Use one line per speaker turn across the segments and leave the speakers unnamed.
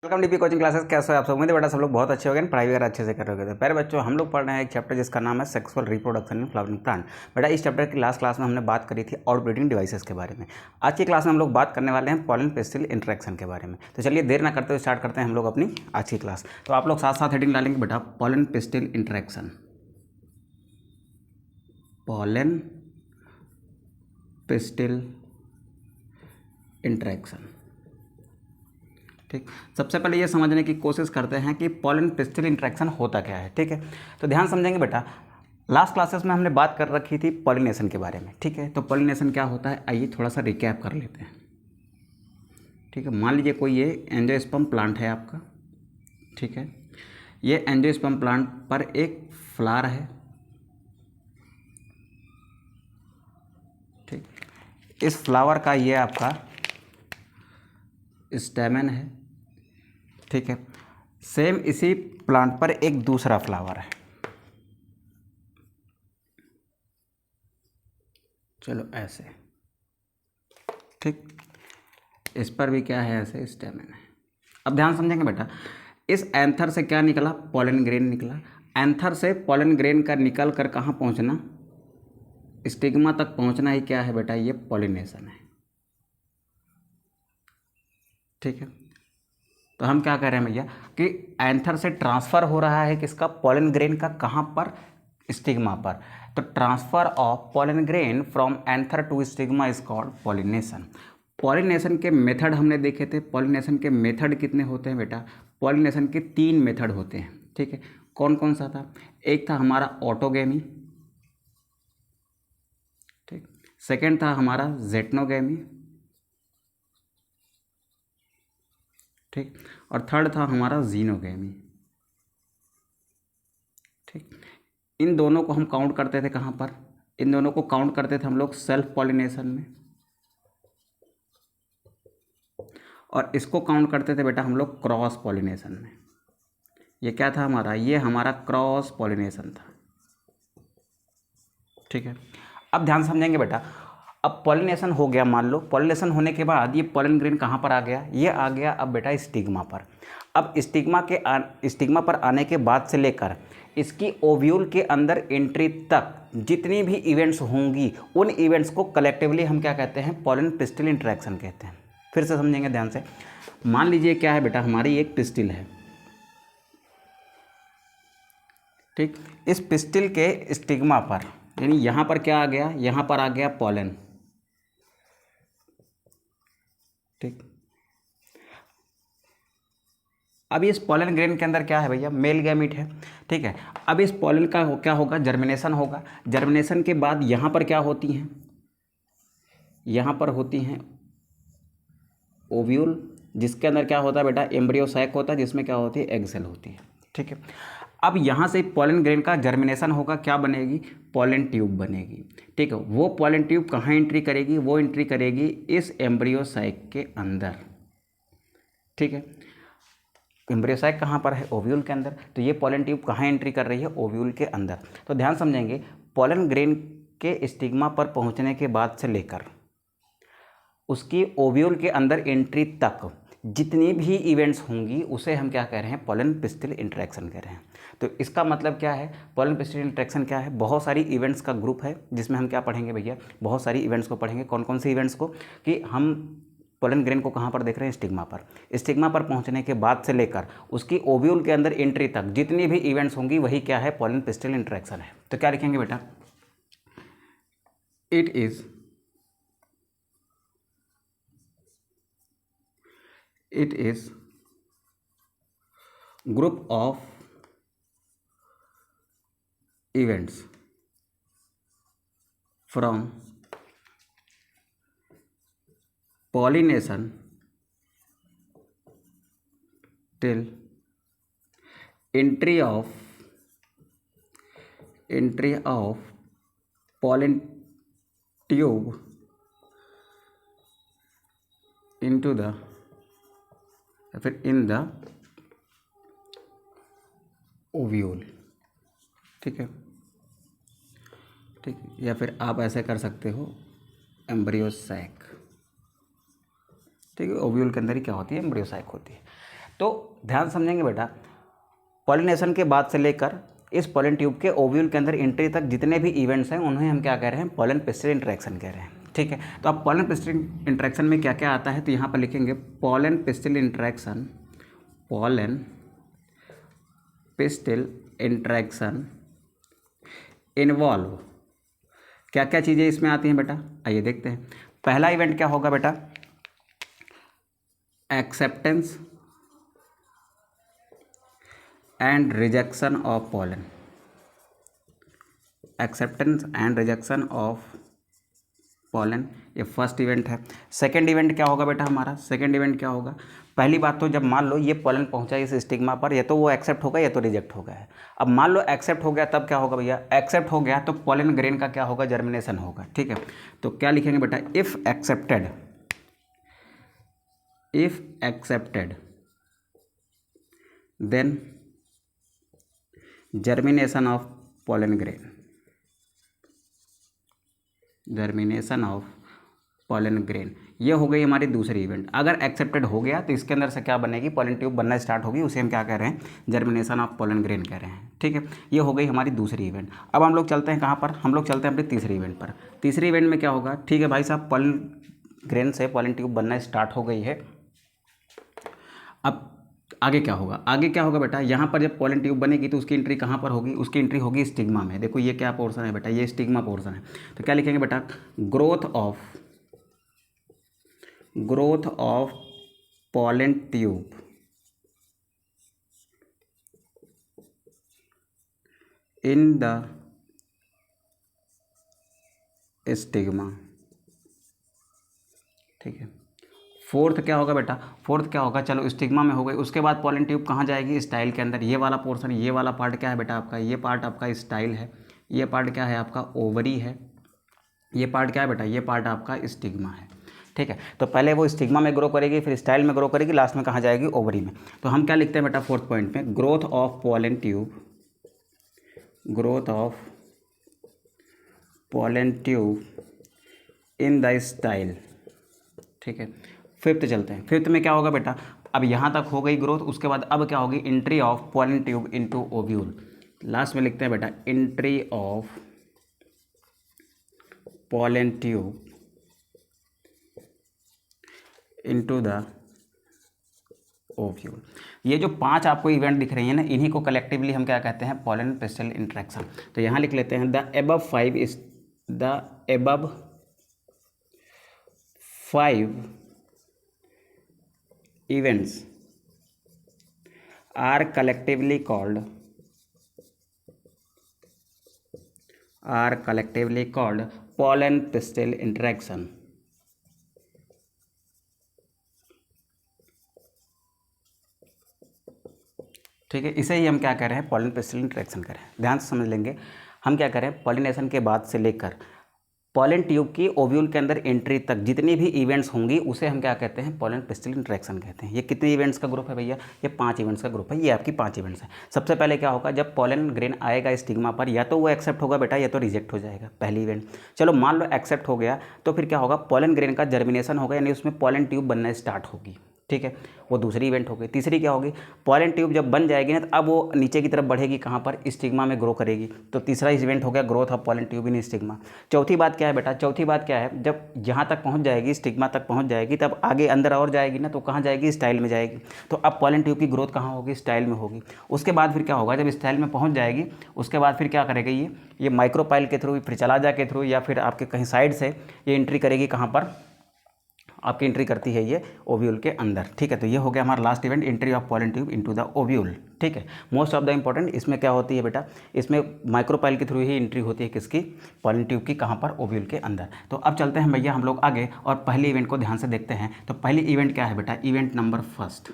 Welcome DP coaching classes. कैसे हो आप सब? उम्मीद है बेटा सब लोग बहुत अच्छे हो गए, पढ़ाई वगैरह अच्छे से कर रहे हो। पहले बच्चों हम लोग पढ़ रहे हैं एक चैप्टर जिसका नाम है sexual reproduction in flowering plant. बेटा इस चैप्टर की लास्ट क्लास में हमने बात करी थी आउटब्रीडिंग डिवाइसेस के बारे में। आज की क्लास में हम लोग बात करने वाले हैं पॉलन पेस्टिल इंटरेक्शन के बारे में। तो चलिए देर ना करते हुए स्टार्ट करते हैं हम लोग अपनी आज की क्लास। तो आप लोग साथ साथ हेडिंग डालेंगे बेटा, pollen pistil interaction. Pollen pistil interaction. ठीक, सबसे पहले ये समझने की कोशिश करते हैं कि पॉलन पेस्टिल इंटरेक्शन होता क्या है। ठीक है, तो ध्यान समझेंगे बेटा। लास्ट क्लासेस में हमने बात कर रखी थी पॉलिनेशन के बारे में। ठीक है, तो पॉलिनेशन क्या होता है आइए थोड़ा सा रिकैप कर लेते हैं। ठीक है, मान लीजिए कोई ये एंजियोस्पर्म प्लांट है आपका। ठीक है, ये एंजियोस्पर्म प्लांट पर एक फ्लावर है। ठीक, इस फ्लावर का ये आपका स्टेमन है। ठीक है, सेम इसी प्लांट पर एक दूसरा फ्लावर है। चलो ऐसे, ठीक, इस पर भी क्या है, ऐसे स्टेमन है। अब ध्यान समझेंगे बेटा, इस एंथर से क्या निकला, पॉलन ग्रेन निकला। एंथर से पॉलन ग्रेन का निकल कर कहाँ पहुँचना, स्टिग्मा तक पहुँचना ही क्या है बेटा, ये पॉलिनेशन है। ठीक है, तो हम क्या कह रहे हैं भैया कि एंथर से ट्रांसफ़र हो रहा है किसका, पॉलन ग्रेन का, कहाँ पर, स्टिग्मा पर। तो transfer of pollen grain from anther to stigma is called pollination. Pollination के मेथड हमने देखे थे। पॉलिनेशन के मेथड कितने होते हैं बेटा, पॉलिनेशन के 3 मेथड होते हैं। ठीक है, कौन कौन सा था, एक था हमारा ऑटोगेमी। ठीक, सेकेंड था हमारा जेटनोगेमी। ठीक, और थर्ड था हमारा जीनोगेमी। ठीक, इन दोनों को हम काउंट करते थे कहाँ पर, इन दोनों को काउंट करते थे हम लोग सेल्फ पॉलिनेशन में, और इसको काउंट करते थे बेटा हम लोग क्रॉस पॉलिनेशन में। ये क्या था हमारा, ये हमारा क्रॉस पॉलिनेशन था। ठीक है, अब ध्यान समझेंगे बेटा। अब पॉलिनेशन हो गया, मान लो पॉलिनेशन होने के बाद ये पॉलन ग्रेन कहाँ पर आ गया, ये आ गया अब बेटा स्टिग्मा पर। अब स्टिग्मा पर आने के बाद से लेकर इसकी ओव्यूल के अंदर एंट्री तक जितनी भी इवेंट्स होंगी, उन इवेंट्स को कलेक्टिवली हम क्या कहते हैं, पॉलन पिस्टिल इंटरेक्शन कहते हैं। फिर से समझेंगे ध्यान से। मान लीजिए क्या है बेटा, हमारी एक पिस्टिल है। ठीक, इस पिस्टिल के स्टिग्मा पर, यानी यहाँ पर क्या आ गया, यहाँ पर आ गया पॉलन। ठीक, अब इस पॉलन ग्रेन के अंदर क्या है भैया, मेल गैमीट है। ठीक है, अब इस पॉलन का क्या होगा, जर्मिनेशन होगा। जर्मिनेशन के बाद यहाँ पर क्या होती हैं, यहाँ पर होती हैं ओव्यूल, जिसके अंदर क्या होता है बेटा, एम्ब्रियो सैक होता है, जिसमें क्या होती है, एग सेल होती है। ठीक है, अब यहाँ से पॉलन ग्रेन का जर्मिनेशन होगा, क्या बनेगी, पॉलन ट्यूब बनेगी। ठीक है, वो पॉलन ट्यूब कहाँ एंट्री करेगी, वो एंट्री करेगी इस एम्ब्रियो सैक के अंदर। ठीक है, एम्ब्रियो सैक कहाँ पर है, ओव्यूल के अंदर। तो ये पॉलन ट्यूब कहाँ एंट्री कर रही है, ओव्यूल के अंदर। तो ध्यान समझेंगे, पॉलन ग्रेन के स्टिग्मा पर पहुँचने के बाद से लेकर उसकी ओव्यूल के अंदर एंट्री तक जितनी भी इवेंट्स होंगी उसे हम क्या कह रहे हैं, पॉलन पिस्टिल इंटरेक्शन कह रहे हैं। तो इसका मतलब क्या है, पॉलन पिस्टिल इंटरेक्शन क्या है, बहुत सारी इवेंट्स का ग्रुप है, जिसमें हम क्या पढ़ेंगे भैया, बहुत सारी इवेंट्स को पढ़ेंगे। कौन कौन सी इवेंट्स को, कि हम पॉलन ग्रेन को कहाँ पर देख रहे हैं, स्टिग्मा पर। स्टिग्मा पर पहुँचने के बाद से लेकर उसकी ओव्यूल के अंदर एंट्री तक जितनी भी इवेंट्स होंगी वही क्या है, पॉलन पिस्टिल इंटरेक्शन है। तो क्या लिखेंगे बेटा, it is group of events from pollination till entry of pollen tube into the फिर इन द ओव्यूल। ठीक है, ठीक, या फिर आप ऐसे कर सकते हो, एम्ब्रियो सैक। ठीक है, ओव्यूल के अंदर ही क्या होती है, एम्ब्रियो सैक होती है। तो ध्यान समझेंगे बेटा, पॉलिनेशन के बाद से लेकर इस पॉलन ट्यूब के ओव्यूल के अंदर एंट्री तक जितने भी इवेंट्स हैं उन्हें हम क्या कह रहे हैं, पॉलन पिस्टिल इंटरेक्शन कह रहे हैं। ठीक है, तो अब पॉलन पिस्टिल इंटरेक्शन में क्या क्या आता है, तो यहाँ पर लिखेंगे pollen pistil interaction, pollen pistil interaction involve, क्या क्या चीज़ें इसमें आती हैं बेटा, आइए देखते हैं। पहला इवेंट क्या होगा बेटा, acceptance and rejection of pollen, acceptance and rejection of pollen, ये फर्स्ट इवेंट है। सेकंड इवेंट क्या होगा बेटा हमारा, सेकंड इवेंट क्या होगा, पहली बात तो जब मान लो ये पॉलन पहुंचा इस स्टिग्मा पर, या तो वो एक्सेप्ट होगा या तो रिजेक्ट होगा है। अब मान लो एक्सेप्ट हो गया, तब क्या होगा भैया, एक्सेप्ट हो गया तो पॉलन ग्रेन का क्या होगा, जर्मिनेशन होगा। ठीक है, तो क्या लिखेंगे बेटा, if accepted, if accepted then germination of pollen grain, germination of pollen grain, ये हो गई हमारी दूसरी इवेंट। अगर एक्सेप्टेड हो गया तो इसके अंदर से क्या बनेगी, पॉलन ट्यूब बनना स्टार्ट होगी, उसे हम क्या कह रहे हैं, जर्मिनेशन ऑफ पॉलन ग्रेन कह रहे हैं। ठीक है, ये हो गई हमारी दूसरी इवेंट। अब हम लोग चलते हैं कहाँ पर, हम लोग चलते हैं अपनी तीसरी इवेंट पर। तीसरी इवेंट में क्या होगा, ठीक है भाई साहब, पॉलन ग्रेन से पॉलन ट्यूब बनना स्टार्ट हो गई है। अब आगे क्या होगा, आगे क्या होगा बेटा, यहाँ पर जब पॉलन ट्यूब बनेगी तो उसकी एंट्री कहाँ पर होगी, उसकी एंट्री होगी स्टिग्मा में। देखो ये क्या पोर्शन है बेटा, ये स्टिग्मा पोर्शन है। तो क्या लिखेंगे बेटा, growth of pollen tube in the stigma. ठीक है, फोर्थ क्या होगा बेटा, फोर्थ क्या होगा, चलो स्टिग्मा में हो गई, उसके बाद पॉलन ट्यूब कहाँ जाएगी, स्टाइल के अंदर। ये वाला पोर्शन, ये वाला पार्ट क्या है बेटा आपका, ये पार्ट आपका स्टाइल है, ये पार्ट क्या है आपका, ओवरी है, ये पार्ट क्या है बेटा, ये पार्ट आपका स्टिग्मा है। ठीक है, तो पहले वो स्टिग्मा में ग्रो करेगी, फिर स्टाइल में ग्रो करेगी, लास्ट में कहाँ जाएगी, ओवरी में। तो हम क्या लिखते हैं बेटा फोर्थ पॉइंट में, growth of pollen tube, growth of pollen tube in the style. ठीक है, फिफ्थ चलते हैं। फिफ्थ में क्या होगा बेटा, अब यहाँ तक हो गई ग्रोथ, उसके बाद अब क्या होगी, entry of pollen tube into ovule. Last में लिखते हैं बेटा, entry of pollen tube into the ovule. ये जो 5 आपको इवेंट दिख रही हैं ना, इन्हीं को कलेक्टिवली हम क्या कहते हैं, पॉलन पिस्टल इंटरेक्शन। तो यहाँ लिख लेते हैं, the above 5 events are collectively called pollen pistil interaction। ठीक है, इसे ही हम क्या कह रहे हैं, पॉलन पिस्टिल इंटरेक्शन कह रहे हैं। ध्यान से समझ लेंगे, हम क्या करें, पॉलिनेशन के बाद से लेकर पॉलन ट्यूब की ओव्यूल के अंदर एंट्री तक जितनी भी इवेंट्स होंगी उसे हम क्या कहते हैं, पॉलन पिस्टिल इंटरेक्शन कहते हैं। ये कितने इवेंट्स का ग्रुप है भैया, ये 5 इवेंट्स का ग्रुप है, ये आपकी 5 इवेंट्स है। सबसे पहले क्या होगा, जब पॉलन ग्रेन आएगा स्टिग्मा पर, या तो वो एक्सेप्ट होगा बेटा, या तो रिजेक्ट हो जाएगा, पहली इवेंट। चलो मान लो एक्सेप्ट हो गया, तो फिर क्या होगा, पॉलन ग्रेन का जर्मिनेशन होगा, यानी उसमें पॉलन ट्यूब बनना स्टार्ट होगी। ठीक है, वो दूसरी इवेंट हो गई। तीसरी क्या होगी, पॉलन ट्यूब जब बन जाएगी ना, तो अब वो नीचे की तरफ बढ़ेगी, कहाँ पर, स्टिग्मा में ग्रो करेगी। तो तीसरा इवेंट हो गया, growth of pollen tube in stigma. चौथी बात क्या है बेटा, चौथी बात क्या है, जब यहाँ तक पहुँच जाएगी, स्टिग्मा तक पहुँच जाएगी, तब आगे अंदर और जाएगी ना, तो कहाँ जाएगी, स्टाइल में जाएगी। तो अब पॉलन ट्यूब की ग्रोथ कहाँ होगी, स्टाइल में होगी। उसके बाद फिर क्या होगा, जब स्टाइल में पहुँच जाएगी, उसके बाद फिर क्या करेगी, ये माइक्रोपाइल के थ्रू, फिर चलाजा के थ्रू, या फिर आपके कहीं साइड से ये एंट्री करेगी, कहाँ पर आपकी एंट्री करती है ये ओव्यूल के अंदर। ठीक है, तो ये हो गया हमारा last event, entry of pollen tube into the ovule. ठीक है, मोस्ट ऑफ द इंपॉर्टेंट इसमें क्या होती है बेटा, इसमें माइक्रोपाइल के थ्रू ही एंट्री होती है, किसकी, पॉलन ट्यूब की, कहाँ पर, ओव्यूल के अंदर। तो अब चलते हैं भैया हम लोग आगे और पहले इवेंट को ध्यान से देखते हैं। तो पहली इवेंट क्या है बेटा, event number first.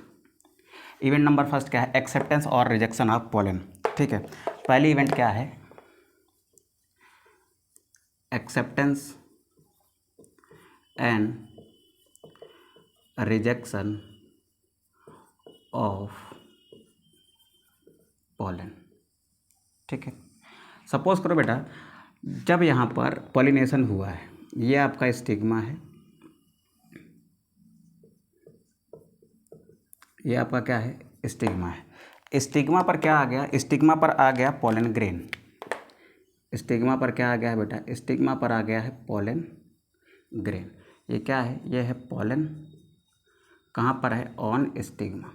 Event number first क्या है, एक्सेप्टेंस और रिजेक्शन ऑफ पॉलन। ठीक है, पहली इवेंट क्या है, acceptance and rejection of pollen. ठीक है, सपोज करो बेटा, जब यहाँ पर पॉलिनेशन हुआ है, ये आपका स्टिग्मा है, ये आपका क्या है, स्टिग्मा है। स्टिग्मा पर क्या आ गया, स्टिग्मा पर आ गया पोलन ग्रेन। स्टिग्मा पर क्या आ गया है बेटा, स्टिग्मा पर आ गया है पोलन ग्रेन। ये क्या है, ये है पोलन, कहाँ पर है, ऑन स्टिग्मा।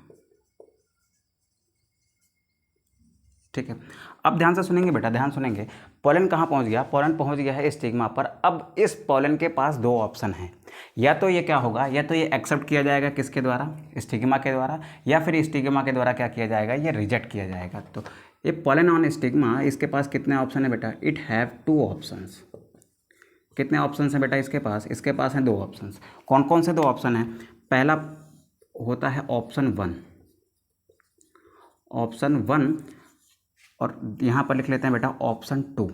ठीक है, अब ध्यान से सुनेंगे बेटा, ध्यान सुनेंगे। पोलन कहाँ पहुँच गया, पोलन पहुँच गया है स्टिग्मा पर। अब इस पोलन के पास दो ऑप्शन हैं, या तो ये क्या होगा, या तो ये एक्सेप्ट किया जाएगा किसके द्वारा, स्टिग्मा के द्वारा, या फिर स्टिग्मा के द्वारा क्या किया जाएगा, ये रिजेक्ट किया जाएगा। तो ये पोलन ऑन स्टिग्मा, इसके पास कितने ऑप्शन है बेटा, इट हैव टू ऑप्शंस। कितने ऑप्शन हैं बेटा इसके पास, इसके पास हैं दो ऑप्शंस। कौन कौन से दो ऑप्शन हैं, पहला होता है ऑप्शन वन, ऑप्शन वन, और यहाँ पर लिख लेते हैं बेटा ऑप्शन टू।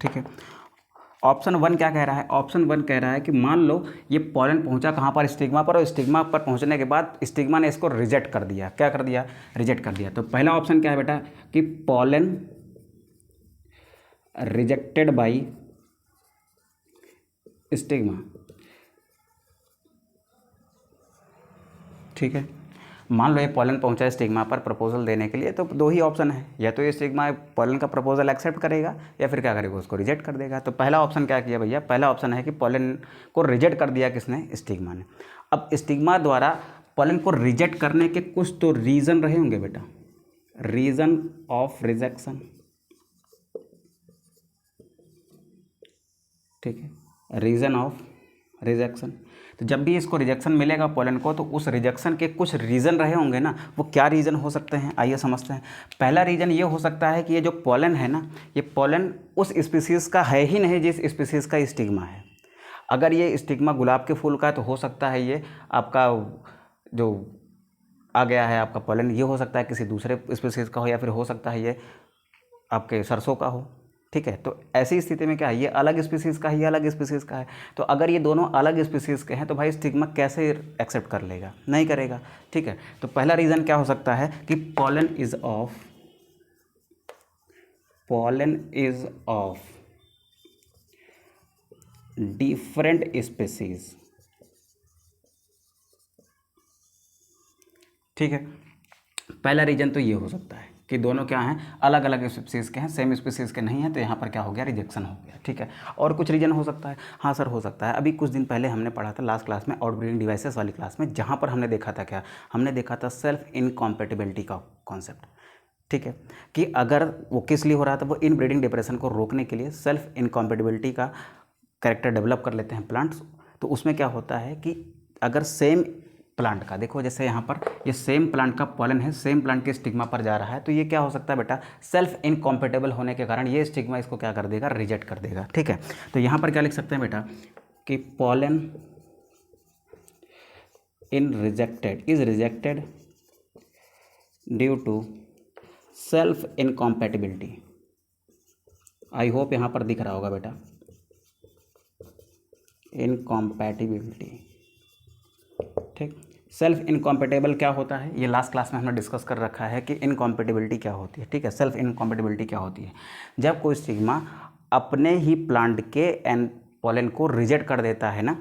ठीक है, ऑप्शन वन क्या कह रहा है, ऑप्शन वन कह रहा है कि मान लो ये पोलन पहुंचा कहाँ पर, स्टिग्मा पर, और स्टिग्मा पर पहुंचने के बाद स्टिग्मा ने इसको रिजेक्ट कर दिया। क्या कर दिया, रिजेक्ट कर दिया। तो पहला ऑप्शन क्या है बेटा कि पोलन रिजेक्टेड बाय स्टिग्मा। ठीक है, मान लो ये पोलन पहुंचा स्टिग्मा पर प्रपोजल देने के लिए, तो दो ही ऑप्शन है, या तो ये स्टिग्मा पोलन का प्रपोजल एक्सेप्ट करेगा, या फिर क्या करेगा, उसको रिजेक्ट कर देगा। तो पहला ऑप्शन क्या किया भैया, पहला ऑप्शन है कि पोलन को रिजेक्ट कर दिया किसने, स्टिग्मा ने। अब स्टिग्मा द्वारा पोलन को रिजेक्ट करने के कुछ तो रीज़न रहे होंगे बेटा, रीज़न ऑफ रिजेक्शन। ठीक है, रीज़न ऑफ रिजेक्शन। तो जब भी इसको रिजेक्शन मिलेगा पोलन को, तो उस रिजेक्शन के कुछ रीज़न रहे होंगे ना, वो क्या रीज़न हो सकते हैं, आइए समझते हैं। पहला रीज़न ये हो सकता है कि ये जो पोलन है ना, ये पोलन उस स्पीसीज़ का है ही नहीं जिस स्पीसीज़ का स्टिग्मा है। अगर ये स्टिग्मा गुलाब के फूल का है, तो हो सकता है ये आपका जो आ गया है आपका पोलन, ये हो सकता है किसी दूसरे स्पीसीज़ का हो, या फिर हो सकता है ये आपके सरसों का हो। ठीक है, तो ऐसी स्थिति में क्या है, ये अलग स्पीसीज़ का है, ये अलग स्पीसीज़ का है। तो अगर ये दोनों अलग स्पीसीज़ के हैं, तो भाई स्टिग्मा कैसे एक्सेप्ट कर लेगा, नहीं करेगा। ठीक है, तो पहला रीज़न क्या हो सकता है कि pollen is of different species. ठीक है, पहला रीजन तो ये हो सकता है कि दोनों क्या हैं, अलग अलग स्पीसीज़ के हैं, सेम स्पीसीज़ के नहीं हैं, तो यहाँ पर क्या हो गया, रिजेक्शन हो गया। ठीक है, और कुछ रीजन हो सकता है, हाँ सर हो सकता है। अभी कुछ दिन पहले हमने पढ़ा था लास्ट क्लास में, आउटब्रीडिंग डिवाइसेस वाली क्लास में, जहाँ पर हमने देखा था क्या, हमने देखा था सेल्फ इनकॉम्पेटिबिलिटी का कॉन्सेप्ट। ठीक है, कि अगर वो किस लिए हो रहा था, वो इनब्रीडिंग डिप्रेशन को रोकने के लिए सेल्फ इनकॉम्पेटिबिलिटी का कैरेक्टर डेवलप कर लेते हैं प्लांट्स। तो उसमें क्या होता है कि अगर सेम प्लांट का, देखो जैसे यहाँ पर ये सेम प्लांट का पोलन है, सेम प्लांट के स्टिग्मा पर जा रहा है, तो ये क्या हो सकता है बेटा, सेल्फ इनकॉम्पेटेबल होने के कारण ये स्टिग्मा इसको क्या कर देगा, रिजेक्ट कर देगा। ठीक है, तो यहाँ पर क्या लिख सकते हैं बेटा कि pollen is rejected due to self incompatibility. I hope यहाँ पर दिख रहा होगा बेटा, इनकॉम्पैटिबिलिटी। ठीक, सेल्फ इनकॉम्पेटेबल क्या होता है, ये लास्ट क्लास में हमने डिस्कस कर रखा है कि इनकॉम्पेटिबिलिटी क्या होती है। ठीक है, सेल्फ इनकॉम्पेटिबिलिटी क्या होती है, जब कोई स्टिग्मा अपने ही प्लांट के एन पोलन को रिजेक्ट कर देता है ना,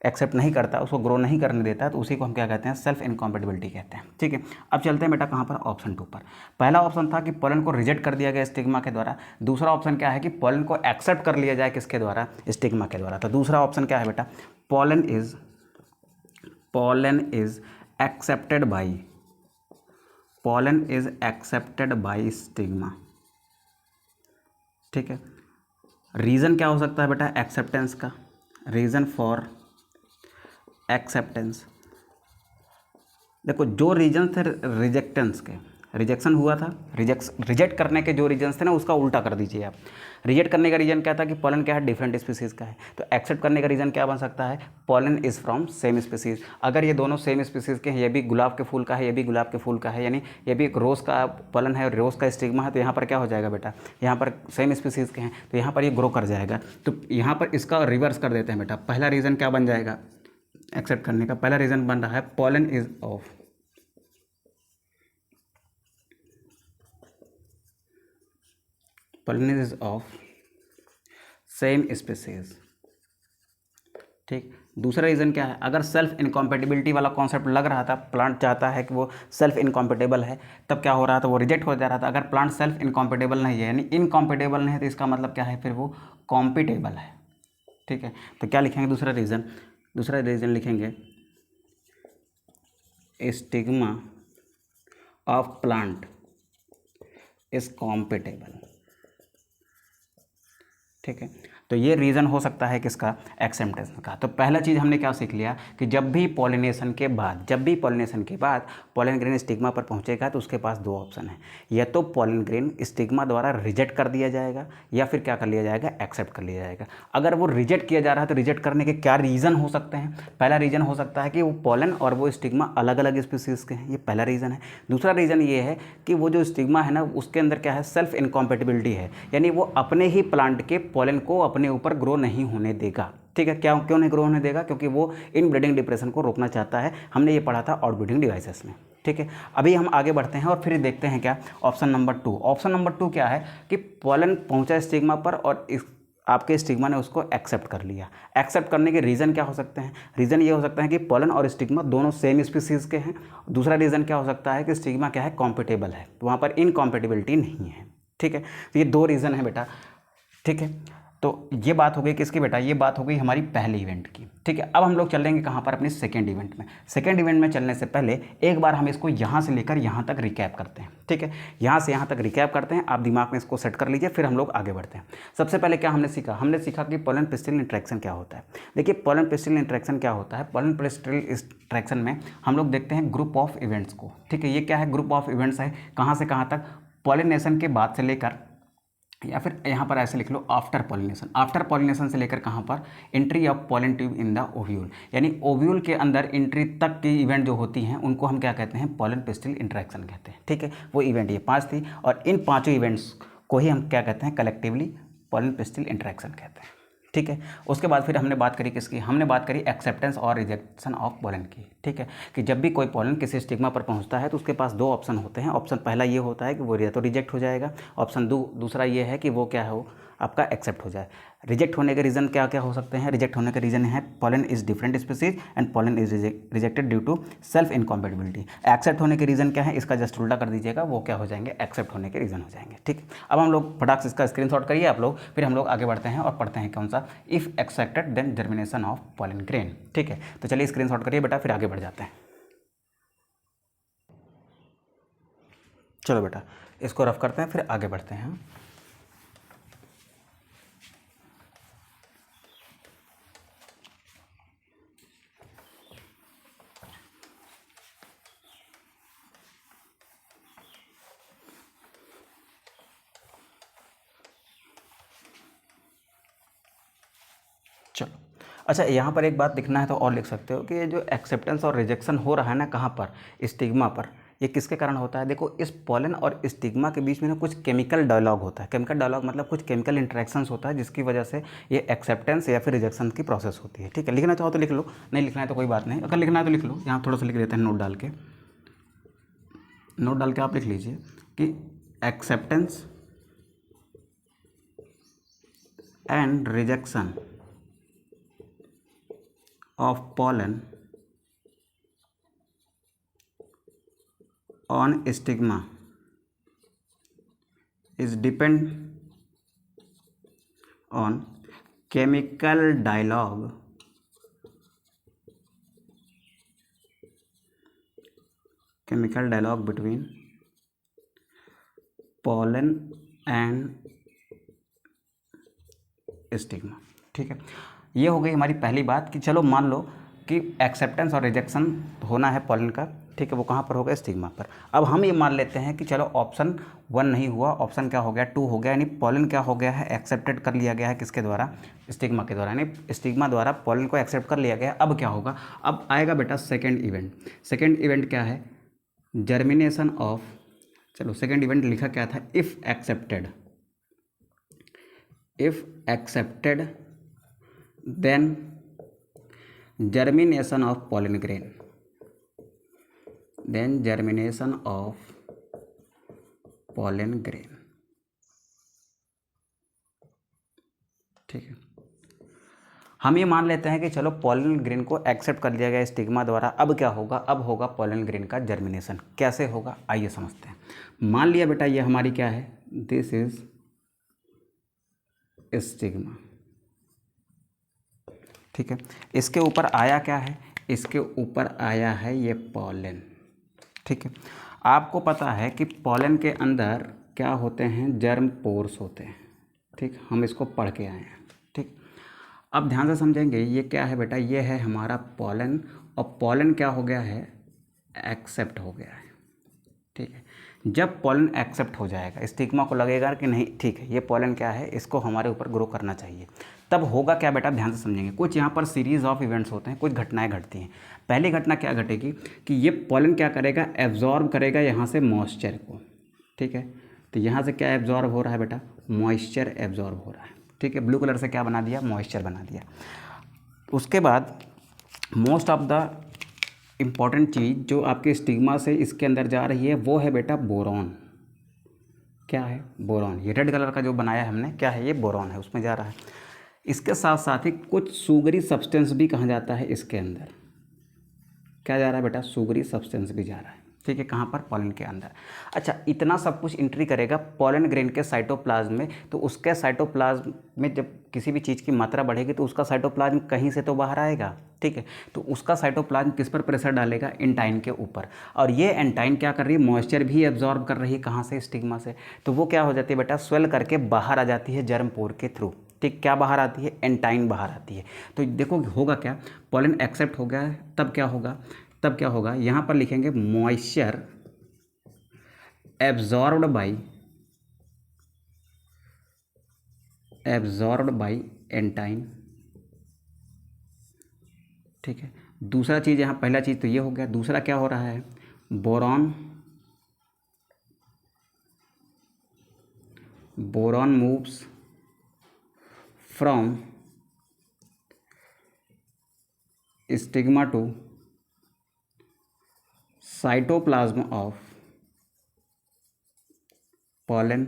एक्सेप्ट नहीं करता, उसको ग्रो नहीं करने देता, तो उसी को हम क्या कहते हैं, सेल्फ इनकॉम्पेटिबिलिटी कहते हैं। ठीक है, अब चलते हैं बेटा कहाँ पर, ऑप्शन टू पर। पहला ऑप्शन था कि पोलन को रिजेक्ट कर दिया गया स्टिग्मा के द्वारा, दूसरा ऑप्शन क्या है कि पोलन को एक्सेप्ट कर लिया जाए किसके द्वारा, स्टिग्मा के द्वारा। तो दूसरा ऑप्शन क्या है बेटा, pollen is accepted by stigma. ठीक है, रीज़न क्या हो सकता है बेटा, एक्सेप्टेंस का, रीज़न फॉर एक्सेप्टेंस। देखो जो रीजन थे रिजेक्टेंस के, रिजेक्शन हुआ था, रिजेक्ट करने के जो रीजन्स थे ना, उसका उल्टा कर दीजिए आप। रिजेक्ट करने का रीजन क्या था कि पोलन क्या है, डिफरेंट स्पीसीज़ का है। तो एक्सेप्ट करने का रीजन क्या बन सकता है, pollen is from same species. अगर ये दोनों सेम स्पीसीज़ के हैं, ये भी गुलाब के फूल का है, ये भी गुलाब के फूल का है, यानी ये भी एक रोज़ का पोलन है और रोज़ का स्टिग्मा है, तो यहाँ पर क्या हो जाएगा बेटा, यहाँ पर सेम स्पीसीज़ के हैं, तो यहाँ पर ये ग्रो कर जाएगा। तो यहाँ पर इसका रिवर्स कर देते हैं बेटा, पहला रीज़न क्या बन जाएगा, एक्सेप्ट करने का पहला रीज़न बन रहा है pollen is of same species. ठीक, दूसरा रीज़न क्या है, अगर सेल्फ इनकॉम्पेटिबिलिटी वाला कॉन्सेप्ट लग रहा था, प्लांट चाहता है कि वो सेल्फ इनकॉम्पेटेबल है, तब क्या हो रहा था, वो रिजेक्ट हो जा रहा था। अगर प्लांट सेल्फ इनकॉम्पेटेबल नहीं है यानी इनकॉम्पेटेबल नहीं है, तो इसका मतलब क्या है, फिर वो कॉम्पिटेबल है। ठीक है, तो क्या लिखेंगे दूसरा रीज़न लिखेंगे stigma of plant is compatible. ठीक है, तो ये रीज़न हो सकता है किसका, एक्सेप्टेंस का। तो पहला चीज़ हमने क्या सीख लिया कि जब भी पॉलिनेशन के बाद पॉलन ग्रेन स्टिग्मा पर पहुंचेगा तो उसके पास दो ऑप्शन है, या तो पॉलन ग्रेन स्टिग्मा द्वारा रिजेक्ट कर दिया जाएगा या फिर क्या कर लिया जाएगा, एक्सेप्ट कर लिया जाएगा। अगर वो रिजेक्ट किया जा रहा है तो रिजेक्ट करने के क्या रीज़न हो सकते हैं। पहला रीज़न हो सकता है कि वो पॉलन और वो स्टिग्मा अलग अलग स्पीसीज़ के हैं, ये पहला रीज़न है। दूसरा रीज़न ये है कि वो जो स्टिग्मा है ना, उसके अंदर क्या है, सेल्फ इनकॉम्पेटिबिलिटी है, यानी वो अपने ही प्लांट के पॉलन को अपने ऊपर ग्रो नहीं होने देगा। ठीक है, क्यों नहीं ग्रो होने देगा, क्योंकि वो इन ब्रीडिंग डिप्रेशन को रोकना चाहता है। हमने ये पढ़ा था आउटब्रीडिंग डिवाइसेस में। ठीक है, अभी हम आगे बढ़ते हैं और फिर देखते हैं क्या, ऑप्शन नंबर 2 क्या है कि पॉलन पहुंचा स्टिग्मा पर और आपके स्टिग्मा ने उसको एक्सेप्ट कर लिया। एक्सेप्ट करने के रीज़न क्या हो सकते हैं, रीज़न ये हो सकता है कि पॉलन और स्टिग्मा दोनों सेम स्पीसीज़ के हैं। दूसरा रीज़न क्या हो सकता है कि स्टिग्मा क्या है, कॉम्पिटेबल है, तो वहाँ पर इनकॉम्पेटिबिलिटी नहीं है। ठीक है, तो ये दो रीज़न है बेटा। ठीक है, तो ये बात हो गई किसकी बेटा, ये बात हो गई हमारी पहले इवेंट की। ठीक है, अब हम लोग चलेंगे कहाँ पर, अपने सेकेंड इवेंट में। सेकेंड इवेंट में चलने से पहले एक बार हम इसको यहाँ से लेकर यहाँ तक रिकैप करते हैं। ठीक है, यहाँ से यहाँ तक रिकैप करते हैं, आप दिमाग में इसको सेट कर लीजिए, फिर हम लोग आगे बढ़ते हैं। सबसे पहले क्या हमने सीखा कि पोलन पिस्टिल इंट्रैक्शन क्या होता है। देखिए, पोलन पिस्टिल इंट्रैक्शन क्या होता है, पोलन पिस्टिल इंट्रैक्शन में हम लोग देखते हैं ग्रुप ऑफ इवेंट्स को। ठीक है, ये क्या है, ग्रुप ऑफ इवेंट्स है, कहाँ से कहाँ तक, पॉलिनेशन के बाद से लेकर, या फिर यहाँ पर ऐसे लिख लो आफ्टर पॉलिनेशन से लेकर कहाँ पर, entry of pollen tube in the ovule, यानी ओव्यूल के अंदर एंट्री तक की इवेंट जो होती हैं उनको हम क्या कहते हैं, पॉलन पिस्टिल इंटरेक्शन कहते हैं। ठीक है, वो इवेंट ये 5 थी और इन 5 इवेंट्स को ही हम क्या कहते हैं, कलेक्टिवली पॉलन पिस्टिल इंटरेक्शन कहते हैं। ठीक है, उसके बाद फिर हमने बात करी किसकी, हमने बात करी एक्सेप्टेंस और रिजेक्शन ऑफ पोलन की। ठीक है, कि जब भी कोई पोलन किसी स्टिग्मा पर पहुंचता है तो उसके पास दो ऑप्शन होते हैं। ऑप्शन पहला ये होता है कि वो या तो रिजेक्ट हो जाएगा, ऑप्शन दूसरा ये है कि वो क्या हो, आपका एक्सेप्ट हो जाए। रिजेक्ट होने के रीज़न क्या क्या हो सकते हैं, रिजेक्ट होने के रीज़न है pollen is different species and pollen is rejected due to self incompatibility. Accept होने के रीज़न क्या है, इसका जस्ट उल्टा कर दीजिएगा, वो क्या हो जाएंगे, एक्सेप्ट होने के रीज़न हो जाएंगे। ठीक, अब हम लोग फटाक से इसका स्क्रीनशॉट करिए आप लोग, फिर हम लोग आगे बढ़ते हैं और पढ़ते हैं कौन सा, if accepted then germination of pollen grain. ठीक है, तो चलिए स्क्रीनशॉट करिए बेटा, फिर आगे बढ़ जाते हैं। चलो बेटा, इसको रफ करते हैं, फिर आगे बढ़ते हैं। चलो, अच्छा, यहाँ पर एक बात लिखना है तो और लिख सकते हो कि ये जो एक्सेप्टेंस और रिजेक्शन हो रहा है ना, कहाँ पर, स्टिग्मा पर, ये किसके कारण होता है। देखो, इस पोलन और स्टिग्मा के बीच में ना कुछ केमिकल डायलॉग होता है। केमिकल डायलॉग मतलब कुछ केमिकल इंटरेक्शंस होता है जिसकी वजह से ये एक्सेप्टेंस या फिर रिजेक्शन की प्रोसेस होती है। ठीक है, लिखना चाहो तो लिख लो, नहीं लिखना है तो कोई बात नहीं, अगर लिखना है तो लिख लो। यहाँ थोड़ा सा लिख देते हैं, नोट डाल के आप लिख लीजिए कि acceptance and rejection of pollen on stigma is depend on chemical dialogue between pollen and stigma. ठीक है, ये हो गई हमारी पहली बात कि चलो मान लो कि एक्सेप्टेंस और रिजेक्शन होना है पोलन का। ठीक है, वो कहाँ पर होगा, स्टिग्मा पर। अब हम ये मान लेते हैं कि चलो ऑप्शन 1 नहीं हुआ, ऑप्शन क्या हो गया, 2 हो गया, यानी पोलन क्या हो गया है, एक्सेप्टेड कर लिया गया है, किसके द्वारा, स्टिग्मा के द्वारा, यानी स्टिग्मा द्वारा पोलन को एक्सेप्ट कर लिया गया। अब क्या होगा, अब आएगा बेटा सेकेंड इवेंट। सेकेंड इवेंट क्या है, जर्मिनेशन ऑफ, चलो सेकेंड इवेंट लिखा क्या था, if accepted then germination of pollen grain, ठीक है, हम ये मान लेते हैं कि चलो पॉलन ग्रेन को एक्सेप्ट कर लिया गया स्टिग्मा द्वारा। अब क्या होगा, अब होगा पॉलन ग्रेन का जर्मिनेशन। कैसे होगा आइए समझते हैं। मान लिया बेटा ये हमारी क्या है, दिस इज स्टिग्मा, ठीक है। इसके ऊपर आया क्या है, इसके ऊपर आया है ये पॉलन, ठीक है। आपको पता है कि पॉलन के अंदर क्या होते हैं, जर्म पोर्स होते हैं, ठीक। हम इसको पढ़ के आए हैं, ठीक। अब ध्यान से समझेंगे, ये क्या है बेटा, ये है हमारा पॉलन, और पॉलन क्या हो गया है, एक्सेप्ट हो गया है, ठीक है। जब पॉलन एक्सेप्ट हो जाएगा, स्टिग्मा को लगेगा कि नहीं ठीक है ये पॉलन क्या है, इसको हमारे ऊपर ग्रो करना चाहिए, तब होगा क्या बेटा, ध्यान से समझेंगे। कुछ यहाँ पर सीरीज़ ऑफ इवेंट्स होते हैं, कुछ घटनाएं घटती हैं। पहली घटना क्या घटेगी कि ये पॉलन क्या करेगा, एब्जॉर्ब करेगा यहाँ से मॉइस्चर को, ठीक है। तो यहाँ से क्या एब्जॉर्ब हो रहा है बेटा, मॉइस्चर एब्जॉर्ब हो रहा है, ठीक है। ब्लू कलर से क्या बना दिया, मॉइस्चर बना दिया। उसके बाद मोस्ट ऑफ द इम्पॉर्टेंट चीज़ जो आपके स्टिग्मा से इसके अंदर जा रही है वो है बेटा बोरॉन। क्या है, बोरॉन। ये रेड कलर का जो बनाया है हमने, क्या है ये, बोरॉन है, उसमें जा रहा है। इसके साथ साथ ही कुछ सुगरी सब्सटेंस भी कहा जाता है इसके अंदर। क्या जा रहा है बेटा, सुगरी सब्सटेंस भी जा रहा है, ठीक है। कहाँ पर, पॉलन के अंदर। अच्छा, इतना सब कुछ एंट्री करेगा पॉलन ग्रेन के साइटोप्लाज्म में, तो उसके साइटोप्लाज्म में जब किसी भी चीज़ की मात्रा बढ़ेगी तो उसका साइटोप्लाज्म कहीं से तो बाहर आएगा, ठीक है। तो उसका साइटोप्लाज्म किस पर प्रेशर डालेगा, एंटाइन के ऊपर। और ये एंटाइन क्या कर रही है, मॉइस्चर भी एब्जॉर्ब कर रही है, कहाँ से, स्टिग्मा से। तो वो क्या हो जाती है बेटा, स्वेल करके बाहर आ जाती है जर्म पोर के थ्रू, ठीक। क्या बाहर आती है, एंटाइन बाहर आती है। तो देखो होगा क्या, पॉलन एक्सेप्ट हो गया है, तब क्या होगा, तब क्या होगा, यहाँ पर लिखेंगे मॉइस्चर एब्जॉर्ब्ड बाई एंटाइन, ठीक है। दूसरा चीज़ यहाँ, पहला चीज़ तो ये हो गया, दूसरा क्या हो रहा है, boron moves from stigma to cytoplasm of pollen.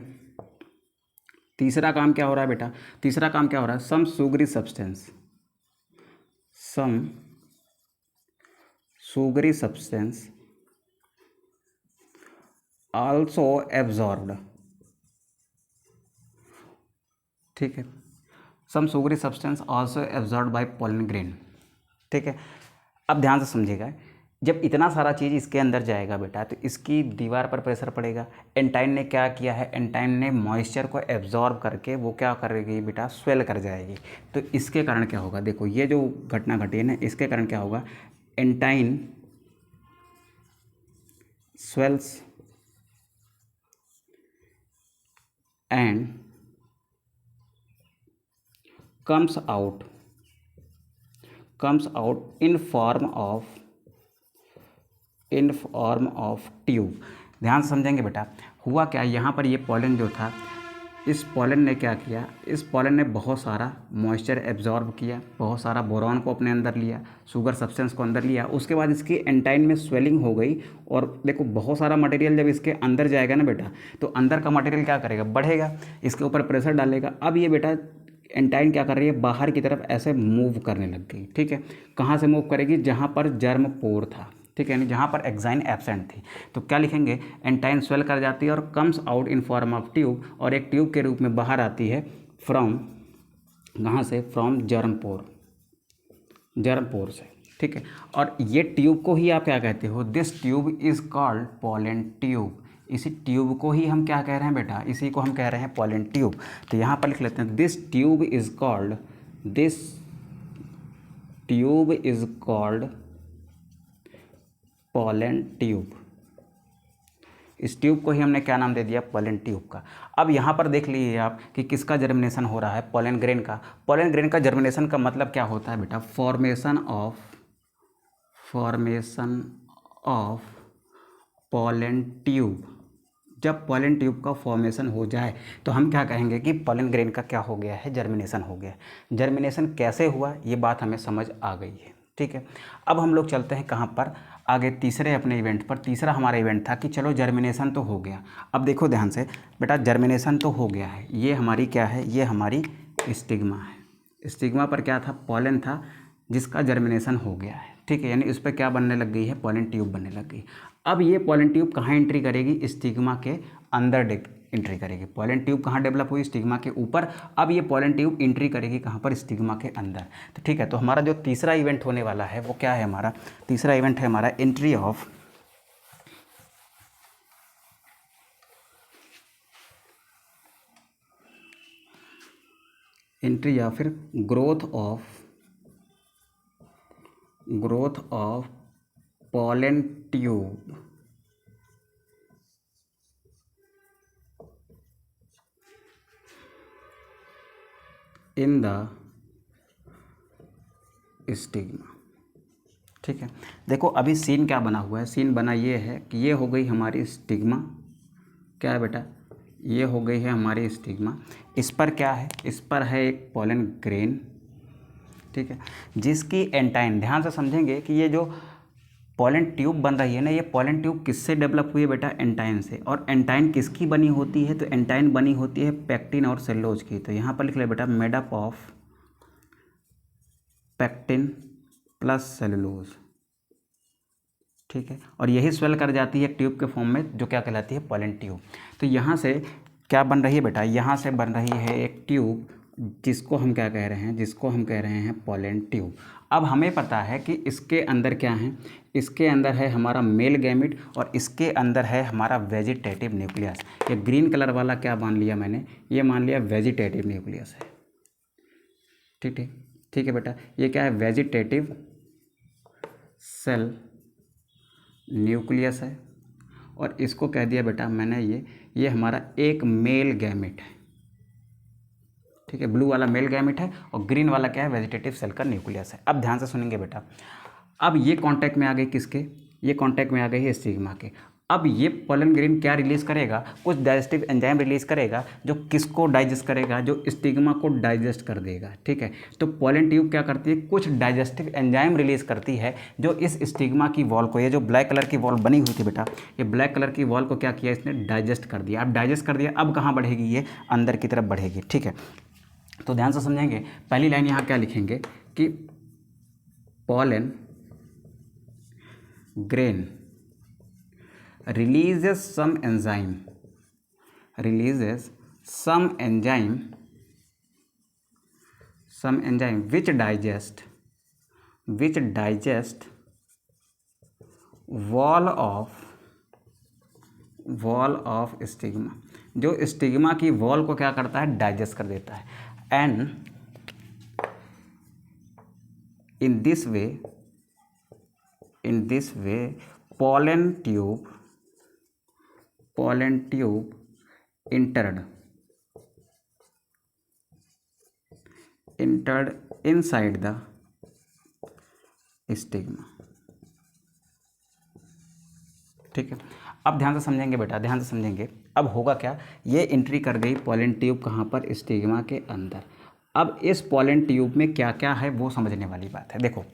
तीसरा काम क्या हो रहा है बेटा, तीसरा काम क्या हो रहा है, some sugary substance also absorbed, ठीक है। Some sugary substance also absorbed by pollen grain, ठीक है। अब ध्यान से समझिएगा, जब इतना सारा चीज़ इसके अंदर जाएगा बेटा तो इसकी दीवार पर प्रेशर पड़ेगा। एंटाइन ने क्या किया है, एंटाइन ने मॉइस्चर को एब्जॉर्ब करके वो क्या करेगी बेटा, स्वेल कर जाएगी। तो इसके कारण क्या होगा, देखो ये जो घटना घटी है ना, इसके कारण क्या होगा, एंटाइन swells and comes out in form of tube. ध्यान से समझेंगे बेटा, हुआ क्या, यहाँ पर ये पॉलन जो था, इस पॉलन ने क्या किया, इस पॉलन ने बहुत सारा मॉइस्चर एब्जॉर्ब किया, बहुत सारा बोरॉन को अपने अंदर लिया, शुगर सब्सटेंस को अंदर लिया। उसके बाद इसकी एंटाइन में स्वेलिंग हो गई, और देखो बहुत सारा मटेरियल जब इसके अंदर जाएगा ना बेटा, तो अंदर का मटेरियल क्या करेगा, बढ़ेगा, इसके ऊपर प्रेशर डालेगा। अब ये बेटा एंटाइन क्या कर रही है, बाहर की तरफ ऐसे मूव करने लग गई, ठीक है। कहाँ से मूव करेगी, जहाँ पर जर्म पोर था, ठीक है, यानी जहाँ पर एक्साइन एब्सेंट थी। तो क्या लिखेंगे, एंटाइन स्वेल कर जाती है और comes out in form of tube, और एक ट्यूब के रूप में बाहर आती है फ्रॉम, कहाँ से, फ्रॉम जर्म पोर से, ठीक है। और ये ट्यूब को ही आप क्या कहते हो, this tube is called pollen tube. इसी ट्यूब को ही हम क्या कह रहे हैं बेटा, इसी को हम कह रहे हैं पॉलन ट्यूब। तो यहाँ पर लिख लेते हैं, this tube is called pollen tube. इस ट्यूब को ही हमने क्या नाम दे दिया, पॉलन ट्यूब का। अब यहाँ पर देख लीजिए आप कि किसका जर्मिनेशन हो रहा है, पॉलन ग्रेन का। पॉलन ग्रेन का जर्मिनेशन का मतलब क्या होता है बेटा, फॉर्मेशन ऑफ पॉलन ट्यूब। जब पॉलन ट्यूब का फॉर्मेशन हो जाए तो हम क्या कहेंगे कि पॉलन ग्रेन का क्या हो गया है, जर्मिनेशन हो गया। जर्मिनेशन कैसे हुआ ये बात हमें समझ आ गई है, ठीक है। अब हम लोग चलते हैं कहाँ पर, आगे तीसरे अपने इवेंट पर। तीसरा हमारा इवेंट था कि चलो जर्मिनेशन तो हो गया। अब देखो ध्यान से बेटा, जर्मिनेशन तो हो गया है, ये हमारी क्या है, ये हमारी स्टिग्मा है, स्टिग्मा पर क्या था, पॉलन था जिसका जर्मिनेशन हो गया है, ठीक है, यानी इस पर क्या बनने लग गई है, पॉलन ट्यूब बनने लग गई। अब ये पॉलन ट्यूब कहाँ एंट्री करेगी, स्टिग्मा के अंदर एंट्री करेगी। पॉलन ट्यूब कहाँ डेवलप हुई, स्टिग्मा के ऊपर। अब ये पॉलन ट्यूब एंट्री करेगी कहाँ पर, स्टिग्मा के अंदर। तो ठीक है, तो हमारा जो तीसरा इवेंट होने वाला है वो क्या है, हमारा तीसरा इवेंट है हमारा एंट्री ऑफ या फिर growth of pollen tube in the stigma. ठीक है, देखो अभी सीन क्या बना हुआ है, सीन बना ये है कि ये हो गई हमारी स्टिग्मा, क्या है बेटा, ये हो गई है हमारी स्टिग्मा। इस पर क्या है, इस पर है एक पॉलन ग्रेन, ठीक है, जिसकी एंटाइन, ध्यान से समझेंगे कि ये जो पॉलन ट्यूब बन रही है ना, ये पॉलन ट्यूब किससे डेवलप हुई है बेटा, एंटाइन से। और एंटाइन किसकी बनी होती है, तो एंटाइन बनी होती है पैक्टिन और सेलुलोज की। तो यहाँ पर लिख ले बेटा, made up of pectin plus cellulose, ठीक है, और यही स्वेल कर जाती है ट्यूब के फॉर्म में, जो क्या कहलाती है, पॉलन ट्यूब। तो यहाँ से क्या बन रही है बेटा, यहाँ से बन रही है एक ट्यूब जिसको हम क्या कह रहे हैं, जिसको हम कह रहे हैं पॉलन ट्यूब। अब हमें पता है कि इसके अंदर क्या है, इसके अंदर है हमारा मेल गैमिट और इसके अंदर है हमारा वेजिटेटिव न्यूक्लियस। ये ग्रीन कलर वाला क्या मान लिया मैंने, ये मान लिया वेजिटेटिव न्यूक्लियस है, ठीक ठीक ठीक है बेटा, ये क्या है, वेजिटेटिव सेल न्यूक्लियस है। और इसको कह दिया बेटा मैंने, ये हमारा एक मेल गैमिट है, ठीक है, ब्लू वाला मेल गैमिट है और ग्रीन वाला क्या है, वेजिटेटिव सेल का न्यूक्लियस है। अब ध्यान से सुनेंगे बेटा, अब ये कांटेक्ट में आ गई किसके, ये कांटेक्ट में आ गई है स्टिग्मा के। अब ये पॉलन ग्रेन क्या रिलीज करेगा, कुछ डाइजेस्टिव एंजाइम रिलीज करेगा, जो किसको डाइजेस्ट करेगा, जो स्टिग्मा को डाइजेस्ट कर देगा, ठीक है। तो पॉलन ट्यूब क्या करती है, कुछ डाइजेस्टिव एंजाइम रिलीज करती है, जो इस स्टिग्मा की वॉल को, ये जो ब्लैक कलर की वॉल बनी हुई थी बेटा, ये ब्लैक कलर की वॉल को क्या किया, इसने डाइजेस्ट कर दिया। अब डाइजेस्ट कर दिया, अब कहाँ बढ़ेगी, ये अंदर की तरफ बढ़ेगी, ठीक है। तो ध्यान से समझेंगे, पहली लाइन यहाँ क्या लिखेंगे कि pollen grain releases some enzyme which digest wall of stigma, जो स्टिग्मा की वॉल को क्या करता है, डाइजेस्ट कर देता है। And in this way pollen tube entered inside the stigma, ठीक है। अब ध्यान से समझेंगे बेटा, ध्यान से समझेंगे, अब होगा क्या, ये एंट्री कर गई पॉलन ट्यूब कहाँ पर, स्टिग्मा के अंदर। अब इस पॉलन ट्यूब में क्या क्या है वो समझने वाली बात है। देखो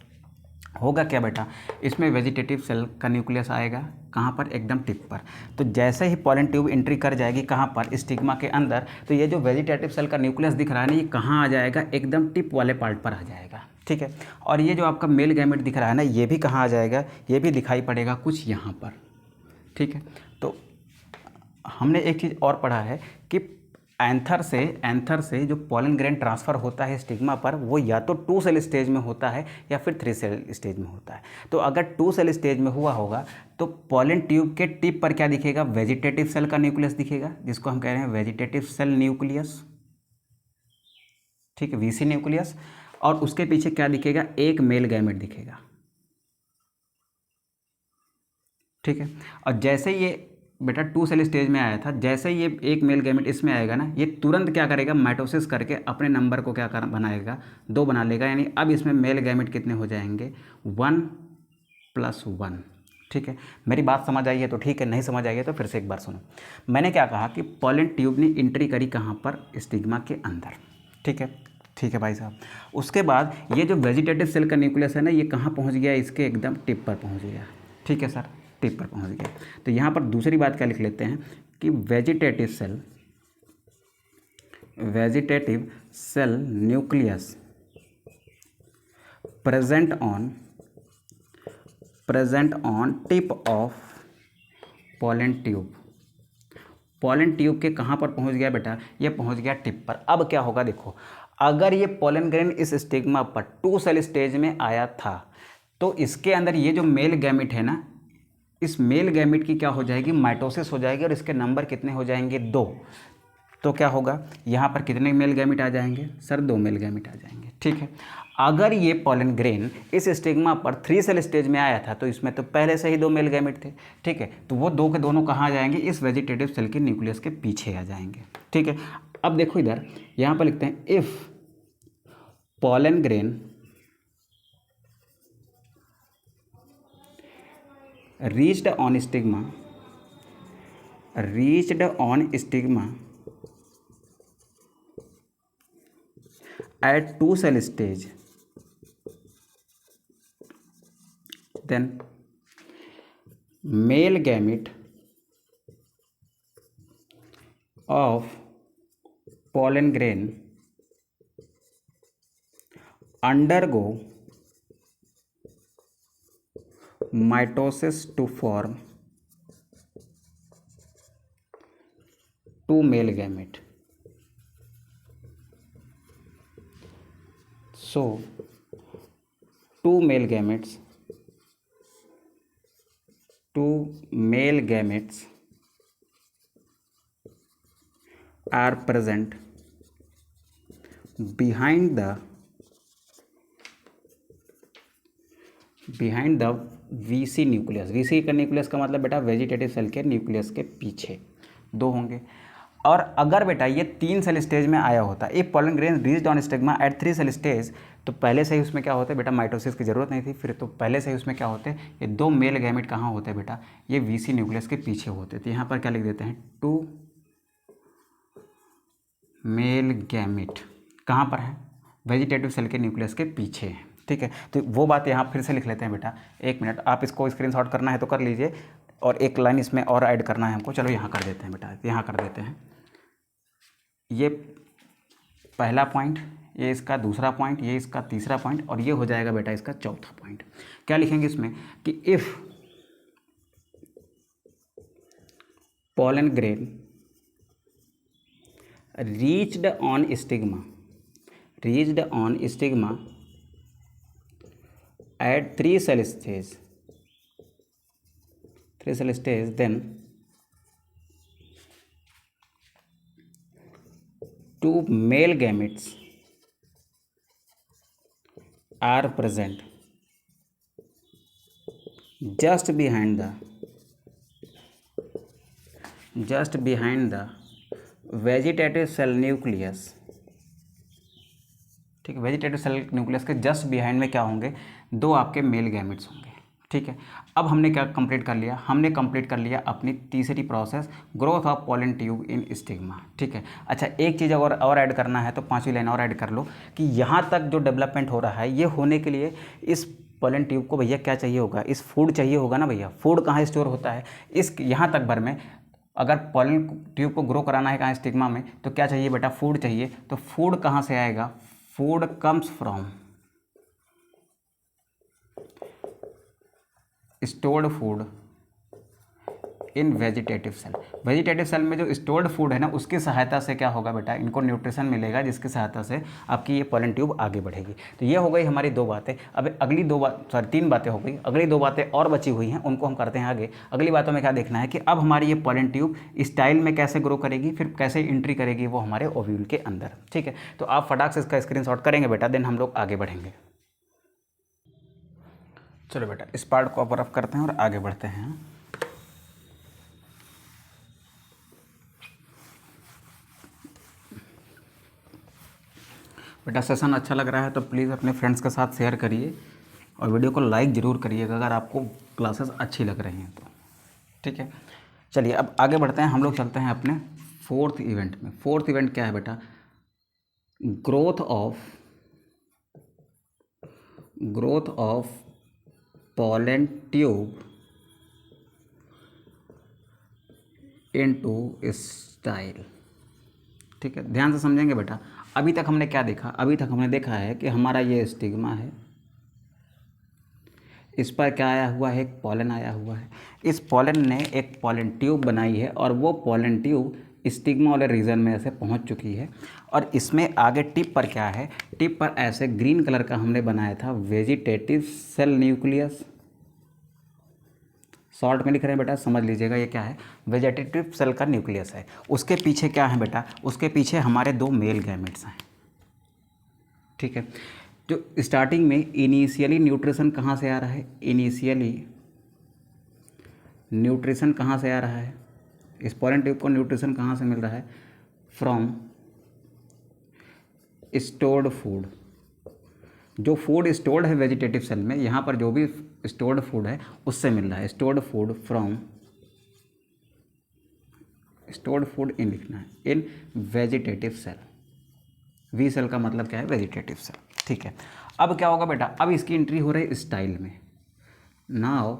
होगा क्या बेटा, इसमें वेजिटेटिव सेल का न्यूक्लियस आएगा कहाँ पर, एकदम टिप पर। तो जैसे ही पॉलन ट्यूब एंट्री कर जाएगी कहाँ पर, स्टिग्मा के अंदर, तो ये जो वेजिटेटिव सेल का न्यूक्लियस दिख रहा है ना, ये कहाँ आ जाएगा, एकदम टिप वाले पार्ट पर आ जाएगा, ठीक है। और ये जो आपका मेल गैमेट दिख रहा है ना, ये भी कहाँ आ जाएगा, ये भी दिखाई पड़ेगा कुछ यहाँ पर, ठीक है। तो हमने एक चीज़ और पढ़ा है कि एंथर से जो पॉलन ग्रेन ट्रांसफ़र होता है स्टिग्मा पर, वो या तो 2 सेल स्टेज में होता है या फिर 3 सेल स्टेज में होता है। तो अगर 2 सेल स्टेज में हुआ होगा तो पॉलन ट्यूब के टिप पर क्या दिखेगा, वेजिटेटिव सेल का न्यूक्लियस दिखेगा, जिसको हम कह रहे हैं वेजिटेटिव सेल न्यूक्लियस, ठीक है, वीसी न्यूक्लियस। और उसके पीछे क्या दिखेगा, एक मेल गैमेट दिखेगा, ठीक है। और जैसे ये बेटा 2 सेल स्टेज में आया था, जैसे ये एक मेल गैमेट इसमें आएगा ना, ये तुरंत क्या करेगा, माइटोसिस करके अपने नंबर को क्या बनाएगा, 2 बना लेगा। यानी अब इसमें मेल गैमेट कितने हो जाएंगे, 1 + 1, ठीक है। मेरी बात समझ आई है तो ठीक है, नहीं समझ आई है तो फिर से एक बार सुनो। मैंने क्या कहा कि पॉलन ट्यूब ने एंट्री करी कहाँ पर, स्टिग्मा के अंदर, ठीक है, ठीक है भाई साहब। उसके बाद ये जो वेजिटेटिव सेल का न्यूक्लियस है ना, ये कहाँ पहुँच गया, इसके एकदम टिप पर पहुँच गया, ठीक है सर, टिप पर पहुंच गया। तो यहाँ पर दूसरी बात क्या लिख लेते हैं कि vegetative cell nucleus present on tip of pollen tube. Pollen tube के कहाँ पर पहुँच गया बेटा, ये पहुँच गया टिप पर। अब क्या होगा देखो, अगर ये पॉलन ग्रेन इस स्टिग्मा पर 2 सेल स्टेज में आया था तो इसके अंदर ये जो मेल गैमिट है ना, इस मेल गैमिट की क्या हो जाएगी, माइटोसिस हो जाएगी और इसके नंबर कितने हो जाएंगे, 2। तो क्या होगा, यहाँ पर कितने मेल गैमिट आ जाएंगे सर, 2 मेल गैमिट आ जाएंगे। ठीक है, अगर ये पॉलन ग्रेन इस स्टिग्मा पर 3 सेल स्टेज में आया था तो इसमें तो पहले से ही 2 मेल गैमिट थे। ठीक है, तो वो 2 के दोनों कहाँ आ जाएंगे, इस वेजिटेटिव सेल के न्यूक्लियस के पीछे आ जाएंगे। ठीक है, अब देखो इधर यहाँ पर लिखते हैं if pollen grain reached on stigma at 2 cell stage, then male gamete of pollen grain undergo mitosis to form 2 male gamete. So 2 male gametes are present behind the VC nucleus. VC का nucleus का मतलब बेटा vegetative cell के nucleus के पीछे 2 होंगे। और अगर बेटा ये 3 सेल स्टेज में आया होता, एक pollen grain reached on stigma at 3 cell stage, तो पहले से ही उसमें क्या होता है बेटा, माइटोसिस की जरूरत नहीं थी फिर, तो पहले से ही उसमें क्या होते हैं, ये 2 मेल गैमेट कहाँ होते हैं बेटा, ये VC न्यूक्लियस के पीछे होते। तो यहाँ पर क्या लिख देते हैं, 2 मेल गैमेट कहाँ पर है, वेजिटेटिव सेल के न्यूक्लियस के पीछे है। ठीक है, तो वो बात यहाँ फिर से लिख लेते हैं बेटा, 1 मिनट, आप इसको स्क्रीनशॉट करना है तो कर लीजिए, और एक लाइन इसमें और ऐड करना है हमको। चलो यहाँ कर देते हैं बेटा, यहाँ कर देते हैं, ये पहला पॉइंट, ये इसका दूसरा पॉइंट, ये इसका तीसरा पॉइंट, और ये हो जाएगा बेटा इसका चौथा पॉइंट। क्या लिखेंगे इसमें कि if pollen grain reached on stigma at 3 cell stage, then 2 male gametes are present just behind the vegetative cell nucleus. ठीक है, वेजिटेटिव सेल न्यूक्लियस के जस्ट बिहाइंड में क्या होंगे, 2 आपके मेल गैमेट्स होंगे। ठीक है, अब हमने क्या कंप्लीट कर लिया, हमने कंप्लीट कर लिया अपनी तीसरी process, growth of pollen tube in stigma. ठीक है, अच्छा एक चीज़ और ऐड करना है तो 5वीं लाइन और ऐड कर लो कि यहाँ तक जो डेवलपमेंट हो रहा है, ये होने के लिए इस पॉलन ट्यूब को भैया क्या चाहिए होगा, इस फूड चाहिए होगा ना भैया। फूड कहाँ स्टोर होता है, इस यहाँ तक भर में, अगर पॉलन ट्यूब को ग्रो कराना है कहाँ, स्टिग्मा में, तो क्या चाहिए बेटा, फूड चाहिए। तो फूड कहाँ से आएगा, food comes from stored food in vegetative cell. Vegetative cell में जो स्टोर्ड फूड है ना, उसकी सहायता से क्या होगा बेटा, इनको न्यूट्रिशन मिलेगा, जिसकी सहायता से आपकी ये पॉलन ट्यूब आगे बढ़ेगी। तो ये हो गई हमारी 2 बातें। अब अगली 3 बातें हो गई, अगली 2 बातें और बची हुई हैं, उनको हम करते हैं आगे। अगली बातों में क्या देखना है कि अब हमारी ये पॉलन ट्यूब स्टाइल में कैसे ग्रो करेगी, फिर कैसे एंट्री करेगी वो हमारे ओव्यूल के अंदर। ठीक है, तो आप फटाक से इसका स्क्रीनशॉट करेंगे बेटा, देन हम लोग आगे बढ़ेंगे। चलो बेटा, इस पार्ट को अब रफ करते हैं और आगे बढ़ते हैं। बेटा सेशन अच्छा लग रहा है तो प्लीज़ अपने फ्रेंड्स के साथ शेयर करिए और वीडियो को लाइक ज़रूर करिएगा अगर आपको क्लासेस अच्छी लग रही हैं तो। ठीक है, चलिए अब आगे बढ़ते हैं, हम लोग चलते हैं अपने 4th इवेंट में। 4th इवेंट क्या है बेटा, growth of pollen tube into style. ठीक है, ध्यान से समझेंगे बेटा। अभी तक हमने क्या देखा, अभी तक हमने देखा है कि हमारा ये स्टिग्मा है, इस पर क्या आया हुआ है, एक पॉलन आया हुआ है। इस पॉलन ने एक पॉलन ट्यूब बनाई है और वो पॉलन ट्यूब स्टिग्मा वाले रीजन में ऐसे पहुंच चुकी है। और इसमें आगे टिप पर क्या है, टिप पर ऐसे ग्रीन कलर का हमने बनाया था वेजिटेटिव सेल न्यूक्लियस। शॉर्ट में लिख रहे हैं बेटा, समझ लीजिएगा ये क्या है, वेजिटेटिव सेल का न्यूक्लियस है। उसके पीछे क्या है बेटा, उसके पीछे हमारे 2 मेल गैमेट्स हैं। ठीक है, जो स्टार्टिंग में इनिशियली न्यूट्रिशन कहाँ से आ रहा है, इनिशियली न्यूट्रिशन कहाँ से आ रहा है, इस पॉलन ट्यूब को न्यूट्रिशन कहाँ से मिल रहा है, फ्रॉम स्टोर्ड फूड। जो फूड स्टोर्ड है वेजिटेटिव सेल में, यहाँ पर जो भी स्टोर्ड फूड है उससे मिल रहा है। Stored food from, stored food in लिखना है, in vegetative cell. V cell का मतलब क्या है, वेजिटेटिव सेल। ठीक है, अब क्या होगा बेटा, अब इसकी एंट्री हो रही है स्टाइल में। Now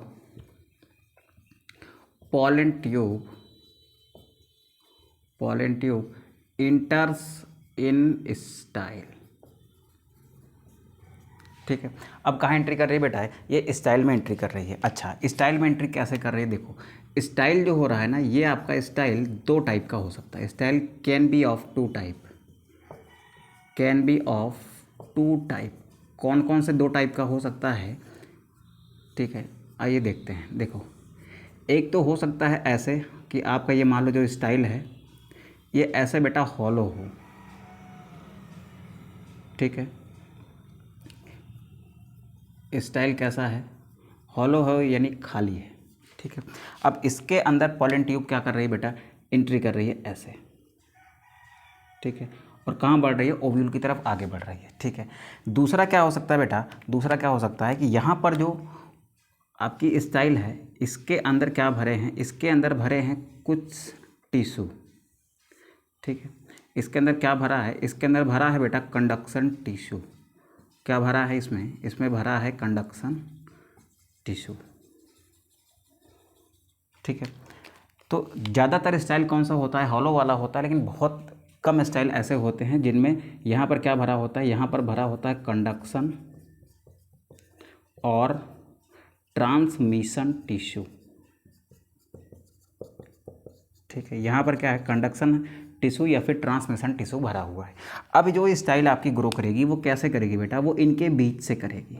pollen tube इंटर्स in style. ठीक है, अब कहाँ एंट्री कर रही है बेटा, ये स्टाइल में एंट्री कर रही है। अच्छा, स्टाइल में एंट्री कैसे कर रही है, देखो स्टाइल जो हो रहा है ना, ये आपका स्टाइल 2 टाइप का हो सकता है। Style can be of 2 type, can be of 2 type. कौन कौन से 2 टाइप का हो सकता है, ठीक है, आइए देखते हैं। देखो, एक तो हो सकता है ऐसे कि आपका ये मान लो जो स्टाइल है ये ऐसे बेटा हॉलो हो। ठीक है, स्टाइल कैसा है, हॉलो हो यानी खाली है। ठीक है, अब इसके अंदर पॉलन ट्यूब क्या कर रही है बेटा, एंट्री कर रही है ऐसे। ठीक है, और कहाँ बढ़ रही है, ओव्यूल की तरफ आगे बढ़ रही है। ठीक है, दूसरा क्या हो सकता है बेटा, दूसरा क्या हो सकता है कि यहाँ पर जो आपकी स्टाइल है इसके अंदर क्या भरे हैं, इसके अंदर भरे हैं कुछ टिश्यू। ठीक है, इसके अंदर क्या भरा है, इसके अंदर भरा है बेटा कंडक्शन टिश्यू। क्या भरा है इसमें, इसमें भरा है कंडक्शन टिश्यू। ठीक है, तो ज़्यादातर स्टाइल कौन सा होता है, हॉलो वाला होता है, लेकिन बहुत कम स्टाइल ऐसे होते हैं जिनमें यहाँ पर क्या भरा होता है, यहाँ पर भरा होता है कंडक्शन और ट्रांसमिशन टिश्यू। ठीक है, यहाँ पर क्या है, कंडक्शन टिश्यू या फिर ट्रांसमिशन टिश्यू भरा हुआ है। अब जो स्टाइल आपकी ग्रो करेगी वो कैसे करेगी बेटा, वो इनके बीच से करेगी।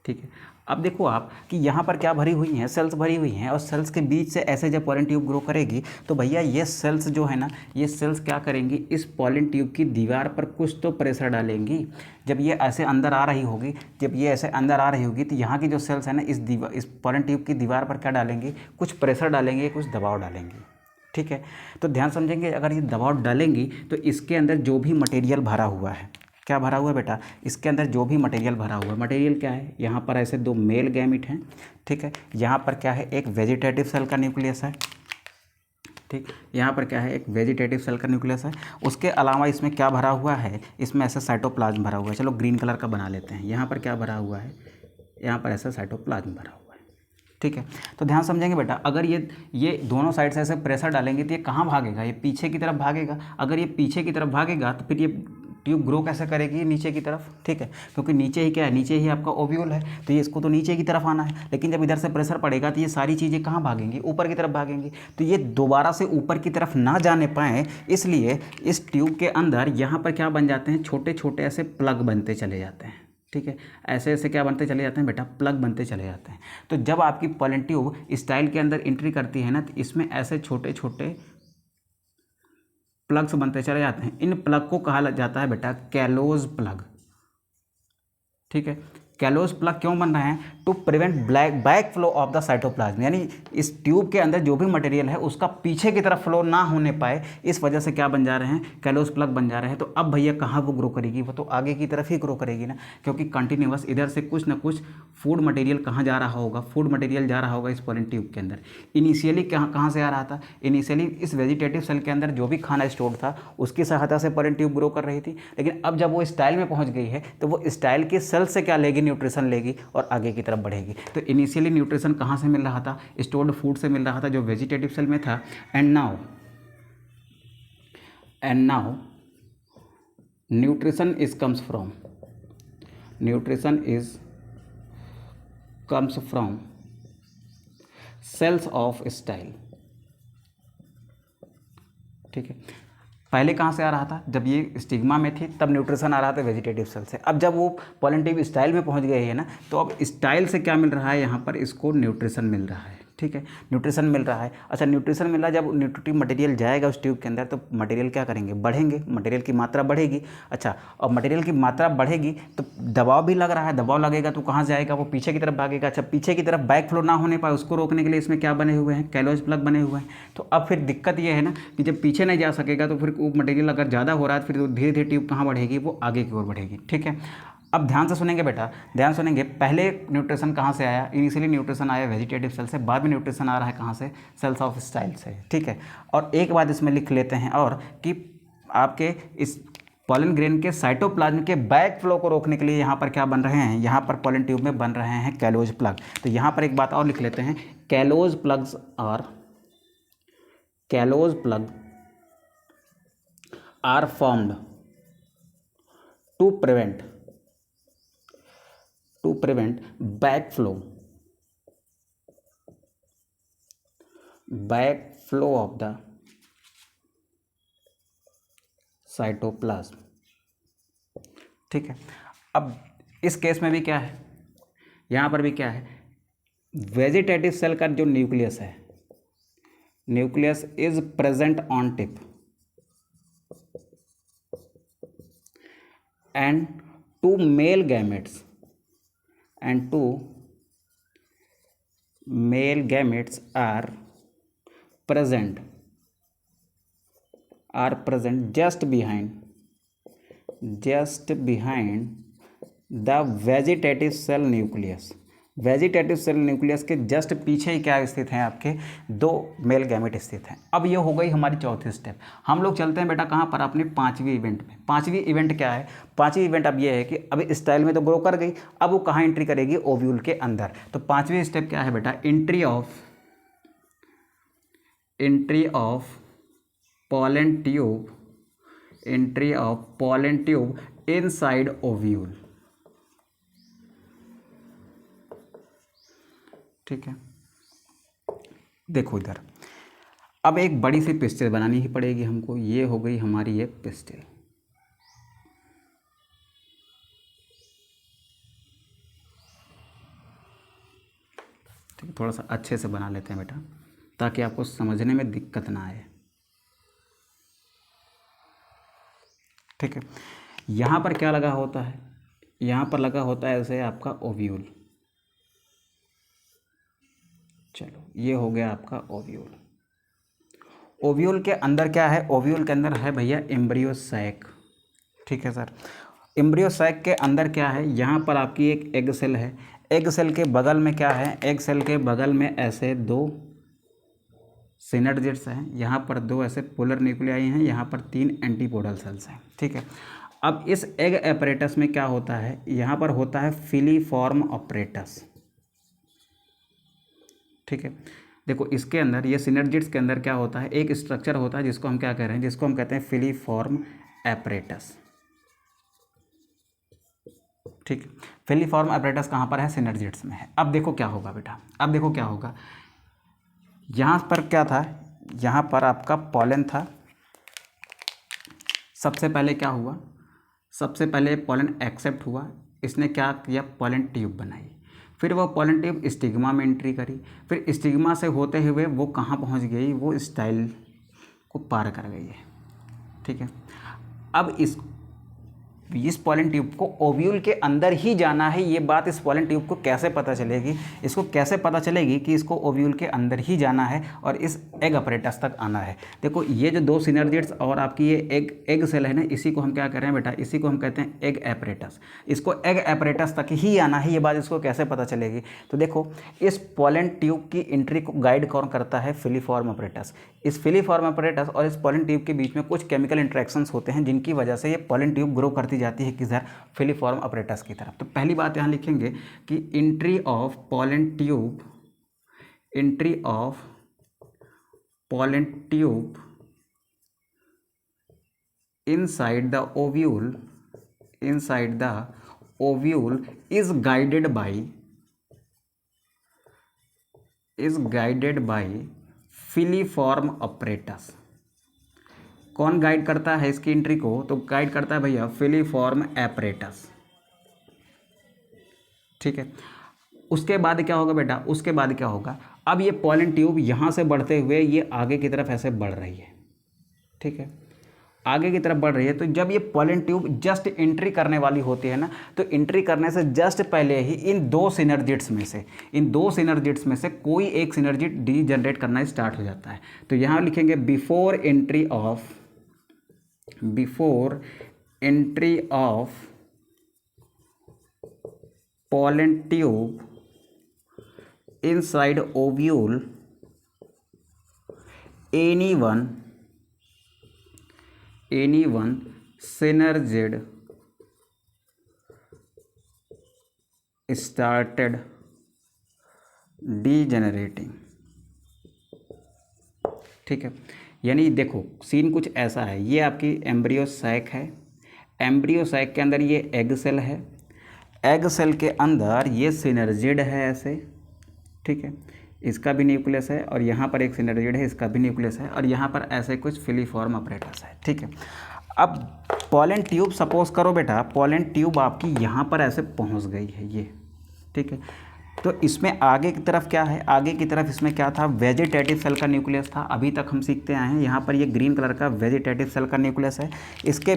ठीक है, अब देखो आप कि यहाँ पर क्या भरी हुई हैं, सेल्स भरी हुई हैं, और सेल्स के बीच से ऐसे जब पॉलन ट्यूब ग्रो करेगी तो भैया ये सेल्स जो है ना, ये सेल्स क्या करेंगी, इस पॉलन ट्यूब की दीवार पर कुछ तो प्रेशर डालेंगी। जब ये ऐसे अंदर आ रही होगी, जब ये ऐसे अंदर आ रही होगी तो यहाँ की जो सेल्स है ना, इस पॉलन ट्यूब की दीवार पर क्या डालेंगी, कुछ प्रेशर डालेंगे, कुछ दबाव डालेंगे। ठीक है, तो ध्यान समझेंगे, अगर ये दबाव डालेंगी तो इसके अंदर जो भी मटेरियल भरा हुआ है, क्या भरा हुआ है बेटा, इसके अंदर जो भी मटेरियल भरा हुआ है, मटेरियल क्या है, यहाँ पर ऐसे 2 मेल गैमेट हैं। ठीक है, यहाँ पर क्या है, एक वेजिटेटिव सेल का न्यूक्लियस है। ठीक, यहाँ पर क्या है, एक वेजिटेटिव सेल का न्यूक्लियस है। उसके अलावा इसमें क्या भरा हुआ है, इसमें ऐसा साइटोप्लाज्म भरा हुआ है। चलो ग्रीन कलर का बना लेते हैं। यहाँ पर क्या भरा हुआ है, यहाँ पर ऐसा साइटोप्लाज्म भरा हुआ है। ठीक है, तो ध्यान समझेंगे बेटा, अगर ये दोनों साइड से ऐसे प्रेशर डालेंगे तो ये कहाँ भागेगा, ये पीछे की तरफ भागेगा। अगर ये पीछे की तरफ भागेगा तो फिर ये ट्यूब ग्रो कैसे करेगी, नीचे की तरफ। ठीक है, क्योंकि नीचे ही क्या है, नीचे ही आपका ओव्यूल है, तो ये इसको तो नीचे की तरफ आना है। लेकिन जब इधर से प्रेशर पड़ेगा तो ये सारी चीज़ें कहाँ भागेंगी, ऊपर की तरफ भागेंगी। तो ये दोबारा से ऊपर की तरफ ना जाने पाएँ, इसलिए इस ट्यूब के अंदर यहाँ पर क्या बन जाते हैं, छोटे छोटे ऐसे प्लग बनते चले जाते हैं। ठीक है, ऐसे ऐसे क्या बनते चले जाते हैं बेटा, प्लग बनते चले जाते हैं। तो जब आपकी पॉलन ट्यूब स्टाइल के अंदर एंट्री करती है ना, तो इसमें ऐसे छोटे छोटे प्लग्स बनते चले जाते हैं। इन प्लग को कहा जाता है बेटा कैलोज प्लग। ठीक है, कैलोज प्लग क्यों बन रहे हैं, to prevent back flow of the cytoplasm, यानी इस ट्यूब के अंदर जो भी मटेरियल है उसका पीछे की तरफ फ्लो ना होने पाए, इस वजह से क्या बन जा रहे हैं, कैलोज प्लग बन जा रहे हैं। तो अब भैया कहाँ वो ग्रो करेगी, वो तो आगे की तरफ ही ग्रो करेगी ना, क्योंकि कंटिन्यूअस इधर से कुछ ना कुछ फूड मटेरियल कहाँ जा रहा होगा, फूड मटेरियल जा रहा होगा इस पॉलन ट्यूब के अंदर। इनिशियली कहाँ से आ रहा था, इनिशियली इस वेजिटेटिव सेल के अंदर जो भी खाना स्टोर था उसकी सहायता से पॉलन ट्यूब ग्रो कर रही थी। लेकिन अब जब वो स्टाइल में पहुँच गई है तो वो स्टाइल के सेल से क्या लेगी, न्यूट्रिशन लेगी और आगे की तरफ बढ़ेगी। तो इनिशियली न्यूट्रिशन कहाँ से मिल रहा था, स्टोर्ड फूड से मिल रहा था जो वेजिटेटिव सेल में था। And now nutrition is comes from, nutrition is comes from cells of style। ठीक है, पहले कहाँ से आ रहा था, जब ये स्टिग्मा में थी तब न्यूट्रिशन आ रहा था वेजिटेटिव सेल से। अब जब वो पॉलन ट्यूब स्टाइल में पहुँच गए है ना, तो अब स्टाइल से क्या मिल रहा है, यहाँ पर इसको न्यूट्रिशन मिल रहा है। ठीक है, न्यूट्रिशन मिल रहा है। अच्छा, न्यूट्रिशन मिल रहा है, जब न्यूट्रिटिव मटेरियल जाएगा उस ट्यूब के अंदर तो मटेरियल क्या करेंगे, बढ़ेंगे, मटेरियल की मात्रा बढ़ेगी। अच्छा, और मटेरियल की मात्रा बढ़ेगी तो दबाव भी लग रहा है, दबाव लगेगा तो कहाँ जाएगा, वो पीछे की तरफ भागेगा। अच्छा, पीछे की तरफ बैक फ्लो ना होने पाए उसको रोकने के लिए इसमें क्या बने हुए हैं, कैलोज प्लग बने हुए हैं। तो अब फिर दिक्कत ये है ना कि जब पीछे नहीं जा सकेगा तो फिर वो मटेरियल अगर ज़्यादा हो रहा है फिर धीरे धीरे ट्यूब कहाँ बढ़ेगी, वो आगे की ओर बढ़ेगी। ठीक है, अब ध्यान से सुनेंगे बेटा, ध्यान सुनेंगे। पहले न्यूट्रिशन कहाँ से आया, इनिशियली न्यूट्रिशन आया वेजिटेटिव सेल से, बाद में न्यूट्रिशन आ रहा है कहाँ से, सेल्स ऑफ स्टाइल से। ठीक है, और एक बात इसमें लिख लेते हैं और कि आपके इस पॉलन ग्रेन के साइटोप्लाज्म के बैक फ्लो को रोकने के लिए यहाँ पर क्या बन रहे हैं, यहाँ पर पॉलन ट्यूब में बन रहे हैं कैलोज प्लग। तो यहाँ पर एक बात और लिख लेते हैं, callose plugs are formed to prevent backflow of the cytoplasm। ठीक है, अब इस केस में भी क्या है, यहाँ पर भी क्या है, वेजिटेटिव सेल का जो न्यूक्लियस है, nucleus is present on tip and two male gametes are present just behind the vegetative cell nucleus। Vegetative cell nucleus के जस्ट पीछे ही क्या स्थित हैं, आपके दो मेल गैमेट स्थित हैं। अब ये हो गई हमारी चौथी स्टेप। हम लोग चलते हैं बेटा कहाँ पर, अपने पांचवी इवेंट में। पांचवी इवेंट क्या है, पांचवी इवेंट अब ये है कि अब स्टाइल में तो ग्रो कर गई, अब वो कहाँ एंट्री करेगी, ओव्यूल के अंदर। तो पांचवी स्टेप क्या है बेटा, entry of pollen tube inside ovule. ठीक है, देखो इधर, अब एक बड़ी सी पिस्टल बनानी ही पड़ेगी हमको। ये हो गई हमारी एक पिस्टल। ठीक है, थोड़ा सा अच्छे से बना लेते हैं बेटा ताकि आपको समझने में दिक्कत ना आए। ठीक है, यहाँ पर क्या लगा होता है, यहाँ पर लगा होता है ऐसे आपका ओव्यूल। चलो, ये हो गया आपका ओव्यूल। ओव्यूल के अंदर क्या है, ओव्यूल के अंदर है भैया एम्ब्रियो सैक। ठीक है सर, एम्ब्रियो सैक के अंदर क्या है, यहाँ पर आपकी एक एग सेल है। एग सेल के बगल में क्या है, एग सेल के बगल में ऐसे दो सिनर्जिड्स हैं, यहाँ पर दो ऐसे पोलर न्यूक्लियाई हैं, यहाँ पर तीन एंटीपोडल सेल्स हैं। ठीक है, अब इस एग एपरेटस में क्या होता है, यहाँ पर होता है फिलीफॉर्म ऑपरेटस। ठीक है, देखो इसके अंदर ये सिनर्जिड्स के अंदर क्या होता है, एक स्ट्रक्चर होता है जिसको हम क्या कह रहे हैं, जिसको हम कहते हैं फिलीफॉर्म एपरेटस। ठीक है, फिलीफॉर्म एपरेटस कहाँ पर है, सिनर्जिड्स में है। अब देखो क्या होगा बेटा, अब देखो क्या होगा, यहाँ पर क्या था, यहाँ पर आपका पॉलन था। सबसे पहले क्या हुआ, सबसे पहले पॉलन एक्सेप्ट हुआ, इसने क्या किया, पॉलन ट्यूब बनाई। फिर वो पॉलन ट्यूब स्टिग्मा में एंट्री करी, फिर स्टिग्मा से होते हुए वो कहाँ पहुँच गई, वो स्टाइल को पार कर गई है। ठीक है, अब इस पॉलन ट्यूब को ओव्यूल के अंदर ही जाना है। ये बात इस पॉलन ट्यूब को कैसे पता चलेगी, इसको कैसे पता चलेगी कि इसको ओव्यूल के अंदर ही जाना है और इस एग अपरेटस तक आना है। देखो ये जो दो सिनर्जिड्स और आपकी ये एग सेल है ना, इसी को हम क्या कर रहे हैं बेटा, इसी को हम कहते हैं एग एपरेटस। इसको एग एपरेटस तक ही आना है, ये बात इसको कैसे पता चलेगी। तो देखो इस पॉलन ट्यूब की एंट्री को गाइड कौन करता है, फिलीफॉर्म अपरेटस। इस फिलीफॉर्म अपरेटस और इस पॉलन ट्यूब के बीच में कुछ केमिकल इंटरेक्शंस होते हैं जिनकी वजह से ये पॉलन ट्यूब ग्रो करती जाती है किधर, फिलीफॉर्म अपरेटस की तरफ। तो पहली बात यहाँ लिखेंगे कि entry of pollen tube inside the ovule is guided by is guided by filiform apparatus. कौन गाइड करता है इसकी एंट्री को? तो गाइड करता है भैया फिलीफॉर्म एपरेटस। ठीक है, उसके बाद क्या होगा बेटा? उसके बाद क्या होगा? अब ये पॉलन ट्यूब यहाँ से बढ़ते हुए ये आगे की तरफ ऐसे बढ़ रही है। ठीक है, आगे की तरफ बढ़ रही है। तो जब ये पॉलन ट्यूब जस्ट एंट्री करने वाली होती है ना, तो एंट्री करने से जस्ट पहले ही इन दो सिनर्जिड्स में से कोई एक सिनर्जिड डी जनरेट करना स्टार्ट हो जाता है। तो यहाँ लिखेंगे before entry of pollen tube inside ovule, any one synergid started degenerating। ठीक है, यानी देखो सीन कुछ ऐसा है। ये आपकी एम्ब्रियो सैक है, एम्ब्रियो सैक के अंदर ये एग सेल है, एग सेल के अंदर ये सिनर्जिड है ऐसे। ठीक है, इसका भी न्यूक्लियस है और यहाँ पर एक सिनर्जिड है, इसका भी न्यूक्लियस है, और यहाँ पर ऐसे कुछ फिलीफॉर्म अपरेटस है। ठीक है, अब पॉलन ट्यूब सपोज करो बेटा, पॉलन ट्यूब आपकी यहाँ पर ऐसे पहुँच गई है ये। ठीक है, तो इसमें आगे की तरफ क्या है? आगे की तरफ इसमें क्या था? वेजिटेटिव सेल का न्यूक्लियस था। अभी तक हम सीखते आए हैं। यहाँ पर ये ग्रीन कलर का वेजिटेटिव सेल का न्यूक्लियस है। इसके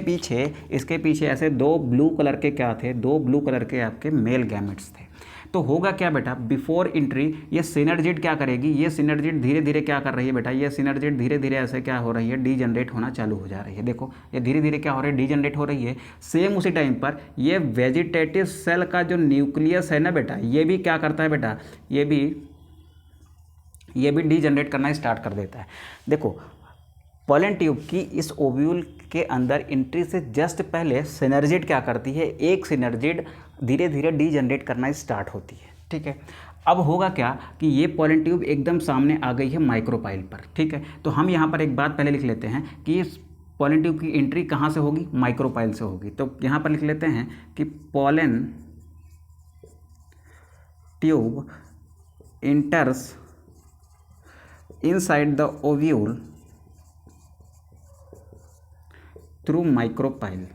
पीछे ऐसे दो ब्लू कलर के क्या थे? दो ब्लू कलर के आपके मेल गैमेट्स थे। तो होगा क्या बेटा? बिफोर एंट्री ये सिनर्जिड क्या करेगी? ये सिनर्जिड धीरे धीरे क्या कर रही है बेटा? ये सिनर्जिड धीरे धीरे ऐसे क्या हो रही है? डी जनरेट होना चालू हो जा रही है। देखो ये धीरे धीरे क्या हो रही है? डी जनरेट हो रही है। सेम उसी टाइम पर ये वेजिटेटिव सेल का जो न्यूक्लियस है ना बेटा, ये भी क्या करता है बेटा? ये भी डी जनरेट करना स्टार्ट कर देता है। देखो पॉलन ट्यूब की इस ओव्यूल के अंदर एंट्री से जस्ट पहले सिनर्जिड क्या करती है? एक सिनर्जिड धीरे धीरे डी जनरेट करना स्टार्ट होती है। ठीक है, अब होगा क्या कि ये पॉलन ट्यूब एकदम सामने आ गई है माइक्रोपाइल पर। ठीक है, तो हम यहाँ पर एक बात पहले लिख लेते हैं कि इस पॉलन ट्यूब की एंट्री कहाँ से होगी? माइक्रोपाइल से होगी। तो यहाँ पर लिख लेते हैं कि pollen tube इंटर्स inside the ovule through micropyle.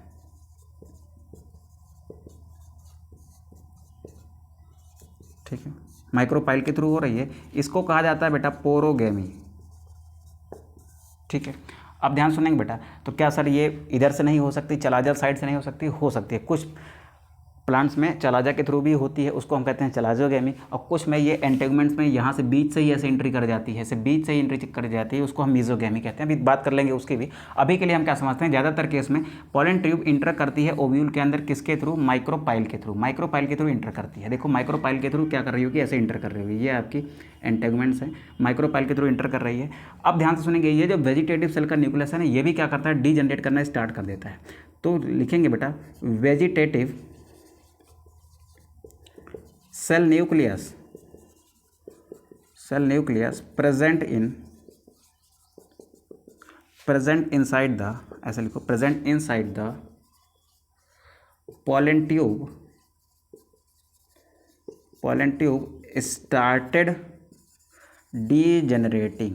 ठीक है, माइक्रोपाइल के थ्रू हो रही है। इसको कहा जाता है बेटा पोरोगेमी। ठीक है, अब ध्यान सुनेंगे बेटा। तो क्या सर ये इधर से नहीं हो सकती, चलाजा साइड से नहीं हो सकती? हो सकती है। कुछ प्लांट्स में चलाजा के थ्रू भी होती है, उसको हम कहते हैं चलाजोगेमी। और कुछ में ये एंटेगमेंट्स में यहाँ से बीच से ही ऐसे एंट्री कर जाती है, ऐसे बीच से ही एंट्री कर जाती है, उसको हम मीजोगेमी कहते हैं। अभी बात कर लेंगे उसकी भी। अभी के लिए हम क्या समझते हैं? ज़्यादातर केस में पॉलन ट्यूब इंटर करती है ओव्यूल के अंदर किसके थ्रू? माइक्रोपाइल के थ्रू। माइक्रोपाइल के थ्रू इंटर करती है। देखो माइक्रोपाइल के थ्रू क्या कर रही होगी? ऐसे इंटर कर रही होगी। ये आपकी एंटेगमेंट्स हैं, माइक्रोपाइल के थ्रू इंटर कर रही है। अब ध्यान से सुनेंगे, ये जो वेजिटेटिव सेल का न्यूक्लियस है ना, ये भी क्या करता है? डी जनरेट करना स्टार्ट कर देता है। तो लिखेंगे बेटा vegetative cell nucleus present inside the, ऐसा लिखो, present inside the pollen tube started degenerating।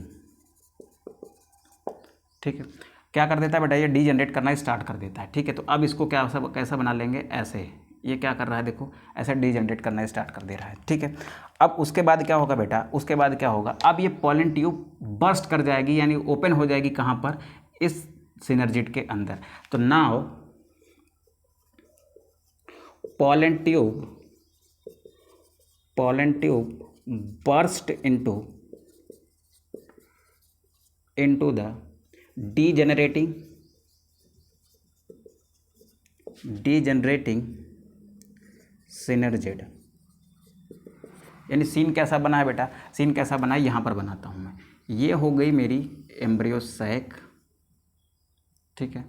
ठीक है, क्या कर देता है बेटा? ये डी जनरेट करना स्टार्ट कर देता है। ठीक है, तो अब इसको कैसा बना लेंगे? ऐसे। ये क्या कर रहा है? देखो ऐसे डी जनरेट करना स्टार्ट कर दे रहा है। ठीक है, अब उसके बाद क्या होगा बेटा? उसके बाद क्या होगा? अब ये पॉलन ट्यूब बर्स्ट कर जाएगी, यानी ओपन हो जाएगी। कहाँ पर? इस सिनर्जिड के अंदर। तो now pollen tube burst into the degenerating synergid. यानी सीन कैसा बना है बेटा? सीन कैसा बना है? यहाँ पर बनाता हूँ मैं। ये हो गई मेरी एम्ब्रियो सैक। ठीक है,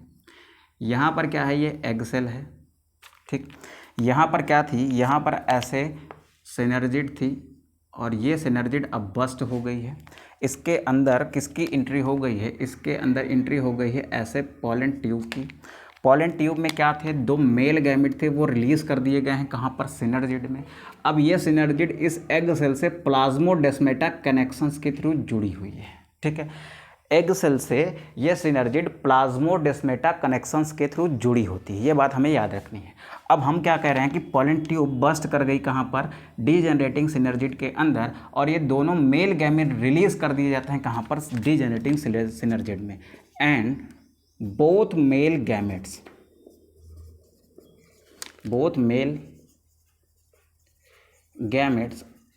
यहाँ पर क्या है? ये एग सेल है। ठीक, यहाँ पर क्या थी? यहाँ पर ऐसे सिनर्जिड थी और ये सिनर्जिड अब बस्ट हो गई है। इसके अंदर किसकी एंट्री हो गई है? इसके अंदर एंट्री हो गई है ऐसे पॉलन ट्यूब की। पॉलन ट्यूब में क्या थे, 2 मेल गैमेट थे, वो रिलीज कर दिए गए हैं कहाँ पर, सिनर्जिड में। अब ये सिनर्जिड इस एग सेल से प्लाज्मोडेस्माटा कनेक्शंस के थ्रू जुड़ी हुई है, ठीक है। एग सेल से ये सिनर्जिड प्लाज्मोडेस्माटा कनेक्शंस के थ्रू जुड़ी होती है, ये बात हमें याद रखनी है। अब हम क्या कह रहे हैं कि पॉलन ट्यूब बस्ट कर गई कहाँ पर, डीजेनरेटिंग सिनर्जिड के अंदर, और ये दोनों मेल गैमेट रिलीज कर दिए जाते हैं कहाँ पर, डीजेनरेटिंग सिनर्जिड में। And both male gametes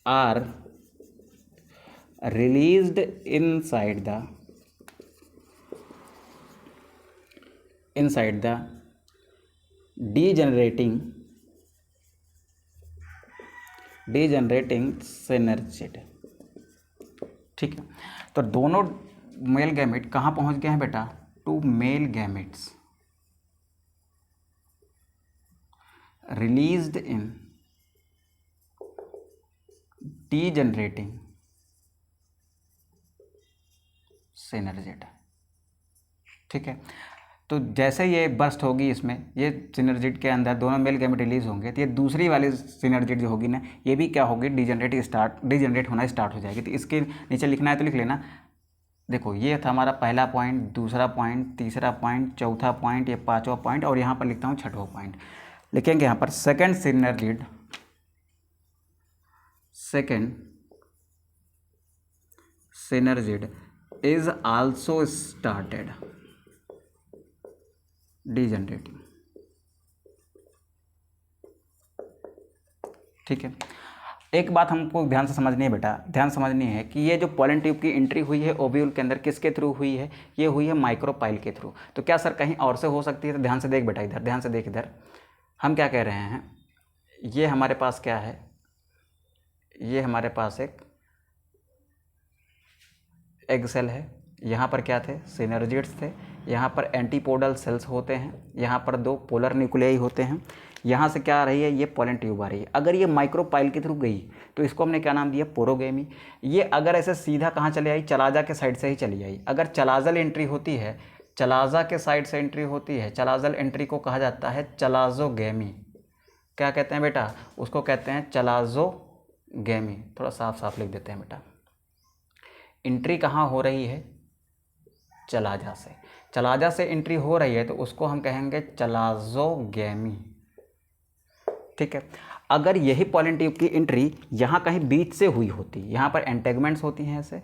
are released inside the degenerating synergid, ठीक है। तो दोनों मेल गैमेट कहाँ पहुँच गए हैं बेटा, 2 male gametes released in degenerating synergid, ठीक है। तो जैसे ये बर्स्ट होगी इसमें, ये सिनर्जिड के अंदर दोनों मेल गैमेट रिलीज होंगे, तो ये दूसरी वाली सिनर्जिड जो होगी ना, ये भी क्या होगी, डीजेनरेट होना स्टार्ट हो जाएगी। तो इसके नीचे लिखना है तो लिख लेना। देखो ये था हमारा पहला पॉइंट, दूसरा पॉइंट, तीसरा पॉइंट, चौथा पॉइंट, ये 5वां पॉइंट, और यहाँ पर लिखता हूँ 6वां पॉइंट। लिखेंगे यहाँ पर second synergid is also started degenerating, ठीक है। एक बात हमको ध्यान से समझनी है बेटा, ध्यान समझनी है कि ये जो पॉलन ट्यूब की एंट्री हुई है ओव्यूल के अंदर, किसके थ्रू हुई है, ये हुई है माइक्रोपाइल के थ्रू। तो क्या सर कहीं और से हो सकती है, तो ध्यान से देख बेटा, इधर ध्यान से देख, इधर हम क्या कह रहे हैं, ये हमारे पास क्या है, ये हमारे पास एक एग सेल है, यहाँ पर क्या थे, सिनर्जिड्स थे, यहाँ पर एंटीपोडल सेल्स होते हैं, यहाँ पर 2 पोलर न्यूक्लियाई होते हैं, यहाँ से क्या आ रही है, ये पॉलन ट्यूब आ रही है। अगर ये माइक्रोपाइल के थ्रू गई तो इसको हमने क्या नाम दिया, पोरोगेमी। ये अगर ऐसे सीधा कहाँ चले आई, चलाजा के साइड से ही चली आई। अगर चलाजल एंट्री होती है, चलाजा के साइड से एंट्री होती है, चलाजल एंट्री को कहा जाता है चलाजोगेमी। क्या कहते हैं बेटा, उसको कहते हैं चलाजोगेमी। थोड़ा साफ साफ लिख देते हैं बेटा, एंट्री कहाँ हो रही है, चलाजा से, चलाजा से एंट्री हो रही है तो उसको हम कहेंगे चलाजोगेमी, ठीक है। अगर यही पॉलन ट्यूब की एंट्री यहाँ कहीं बीच से हुई होती, यहाँ पर एंटेगमेंट्स होती हैं ऐसे,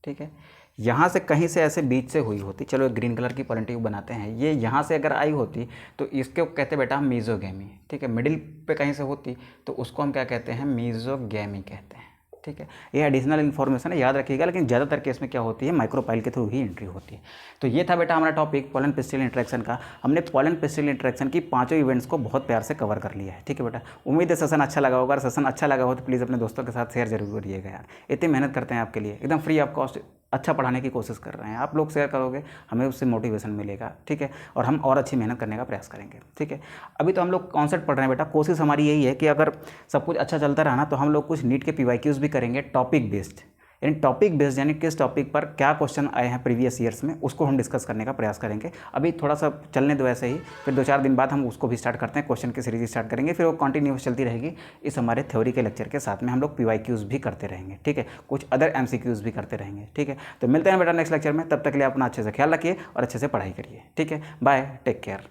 ठीक है, यहाँ से कहीं से ऐसे बीच से हुई होती, चलो ग्रीन कलर की पॉलन ट्यूब बनाते हैं, ये यहाँ से अगर आई होती तो इसको कहते बेटा हम मीजोगेमी, ठीक है। मिडिल पे कहीं से होती तो उसको हम क्या कहते हैं, मीजोगेमी कहते हैं, ठीक है। ये एडिशनल इन्फॉर्मेशन है, याद रखिएगा, लेकिन ज़्यादातर केस में क्या होती है, माइक्रोपाइल के थ्रू ही एंट्री होती है। तो ये था बेटा हमारा टॉपिक पॉलन पिस्टिल इंटरेक्शन का। हमने पॉलन पिस्टिल इंटरेक्शन की 5 इवेंट्स को बहुत प्यार से कवर कर लिया है, ठीक है बेटा। उम्मीद है सेशन अच्छा लगा होगा, अगर सेशन अच्छा लगा हो तो प्लीज़ अपने दोस्तों के साथ शेयर जरूर करिएगा यार। इतनी मेहनत करते हैं आपके लिए, एकदम फ्री ऑफ कॉस्ट अच्छा पढ़ाने की कोशिश कर रहे हैं। आप लोग शेयर करोगे, हमें उससे मोटिवेशन मिलेगा, ठीक है, और हम और अच्छी मेहनत करने का प्रयास करेंगे, ठीक है। अभी तो हम लोग कॉन्सेप्ट पढ़ रहे हैं बेटा, कोशिश हमारी यही है कि अगर सब कुछ अच्छा चलता रहा ना तो हम लोग कुछ नीट के PYQs भी करेंगे टॉपिक बेस्ड, यानी टॉपिक बेस्ड, यानी किस टॉपिक पर क्या क्वेश्चन आए हैं प्रीवियस ईयर्स में, उसको हम डिस्कस करने का प्रयास करेंगे। अभी थोड़ा सा चलने दो ऐसे ही, फिर 2-4 दिन बाद हम उसको भी स्टार्ट करते हैं, क्वेश्चन की सीरीज स्टार्ट करेंगे, फिर वो कंटिन्यूस चलती रहेगी। इस हमारे थ्योरी के लेक्चर के साथ में हम लोग PYQs भी करते रहेंगे, ठीक है, कुछ अदर MCQs भी करते रहेंगे, ठीक है। तो मिलते हैं बेटा नेक्स्ट लेक्चर में, तब तक के लिए अपना अच्छे से ख्याल रखिए और अच्छे से पढ़ाई करिए, ठीक है। Bye, take care.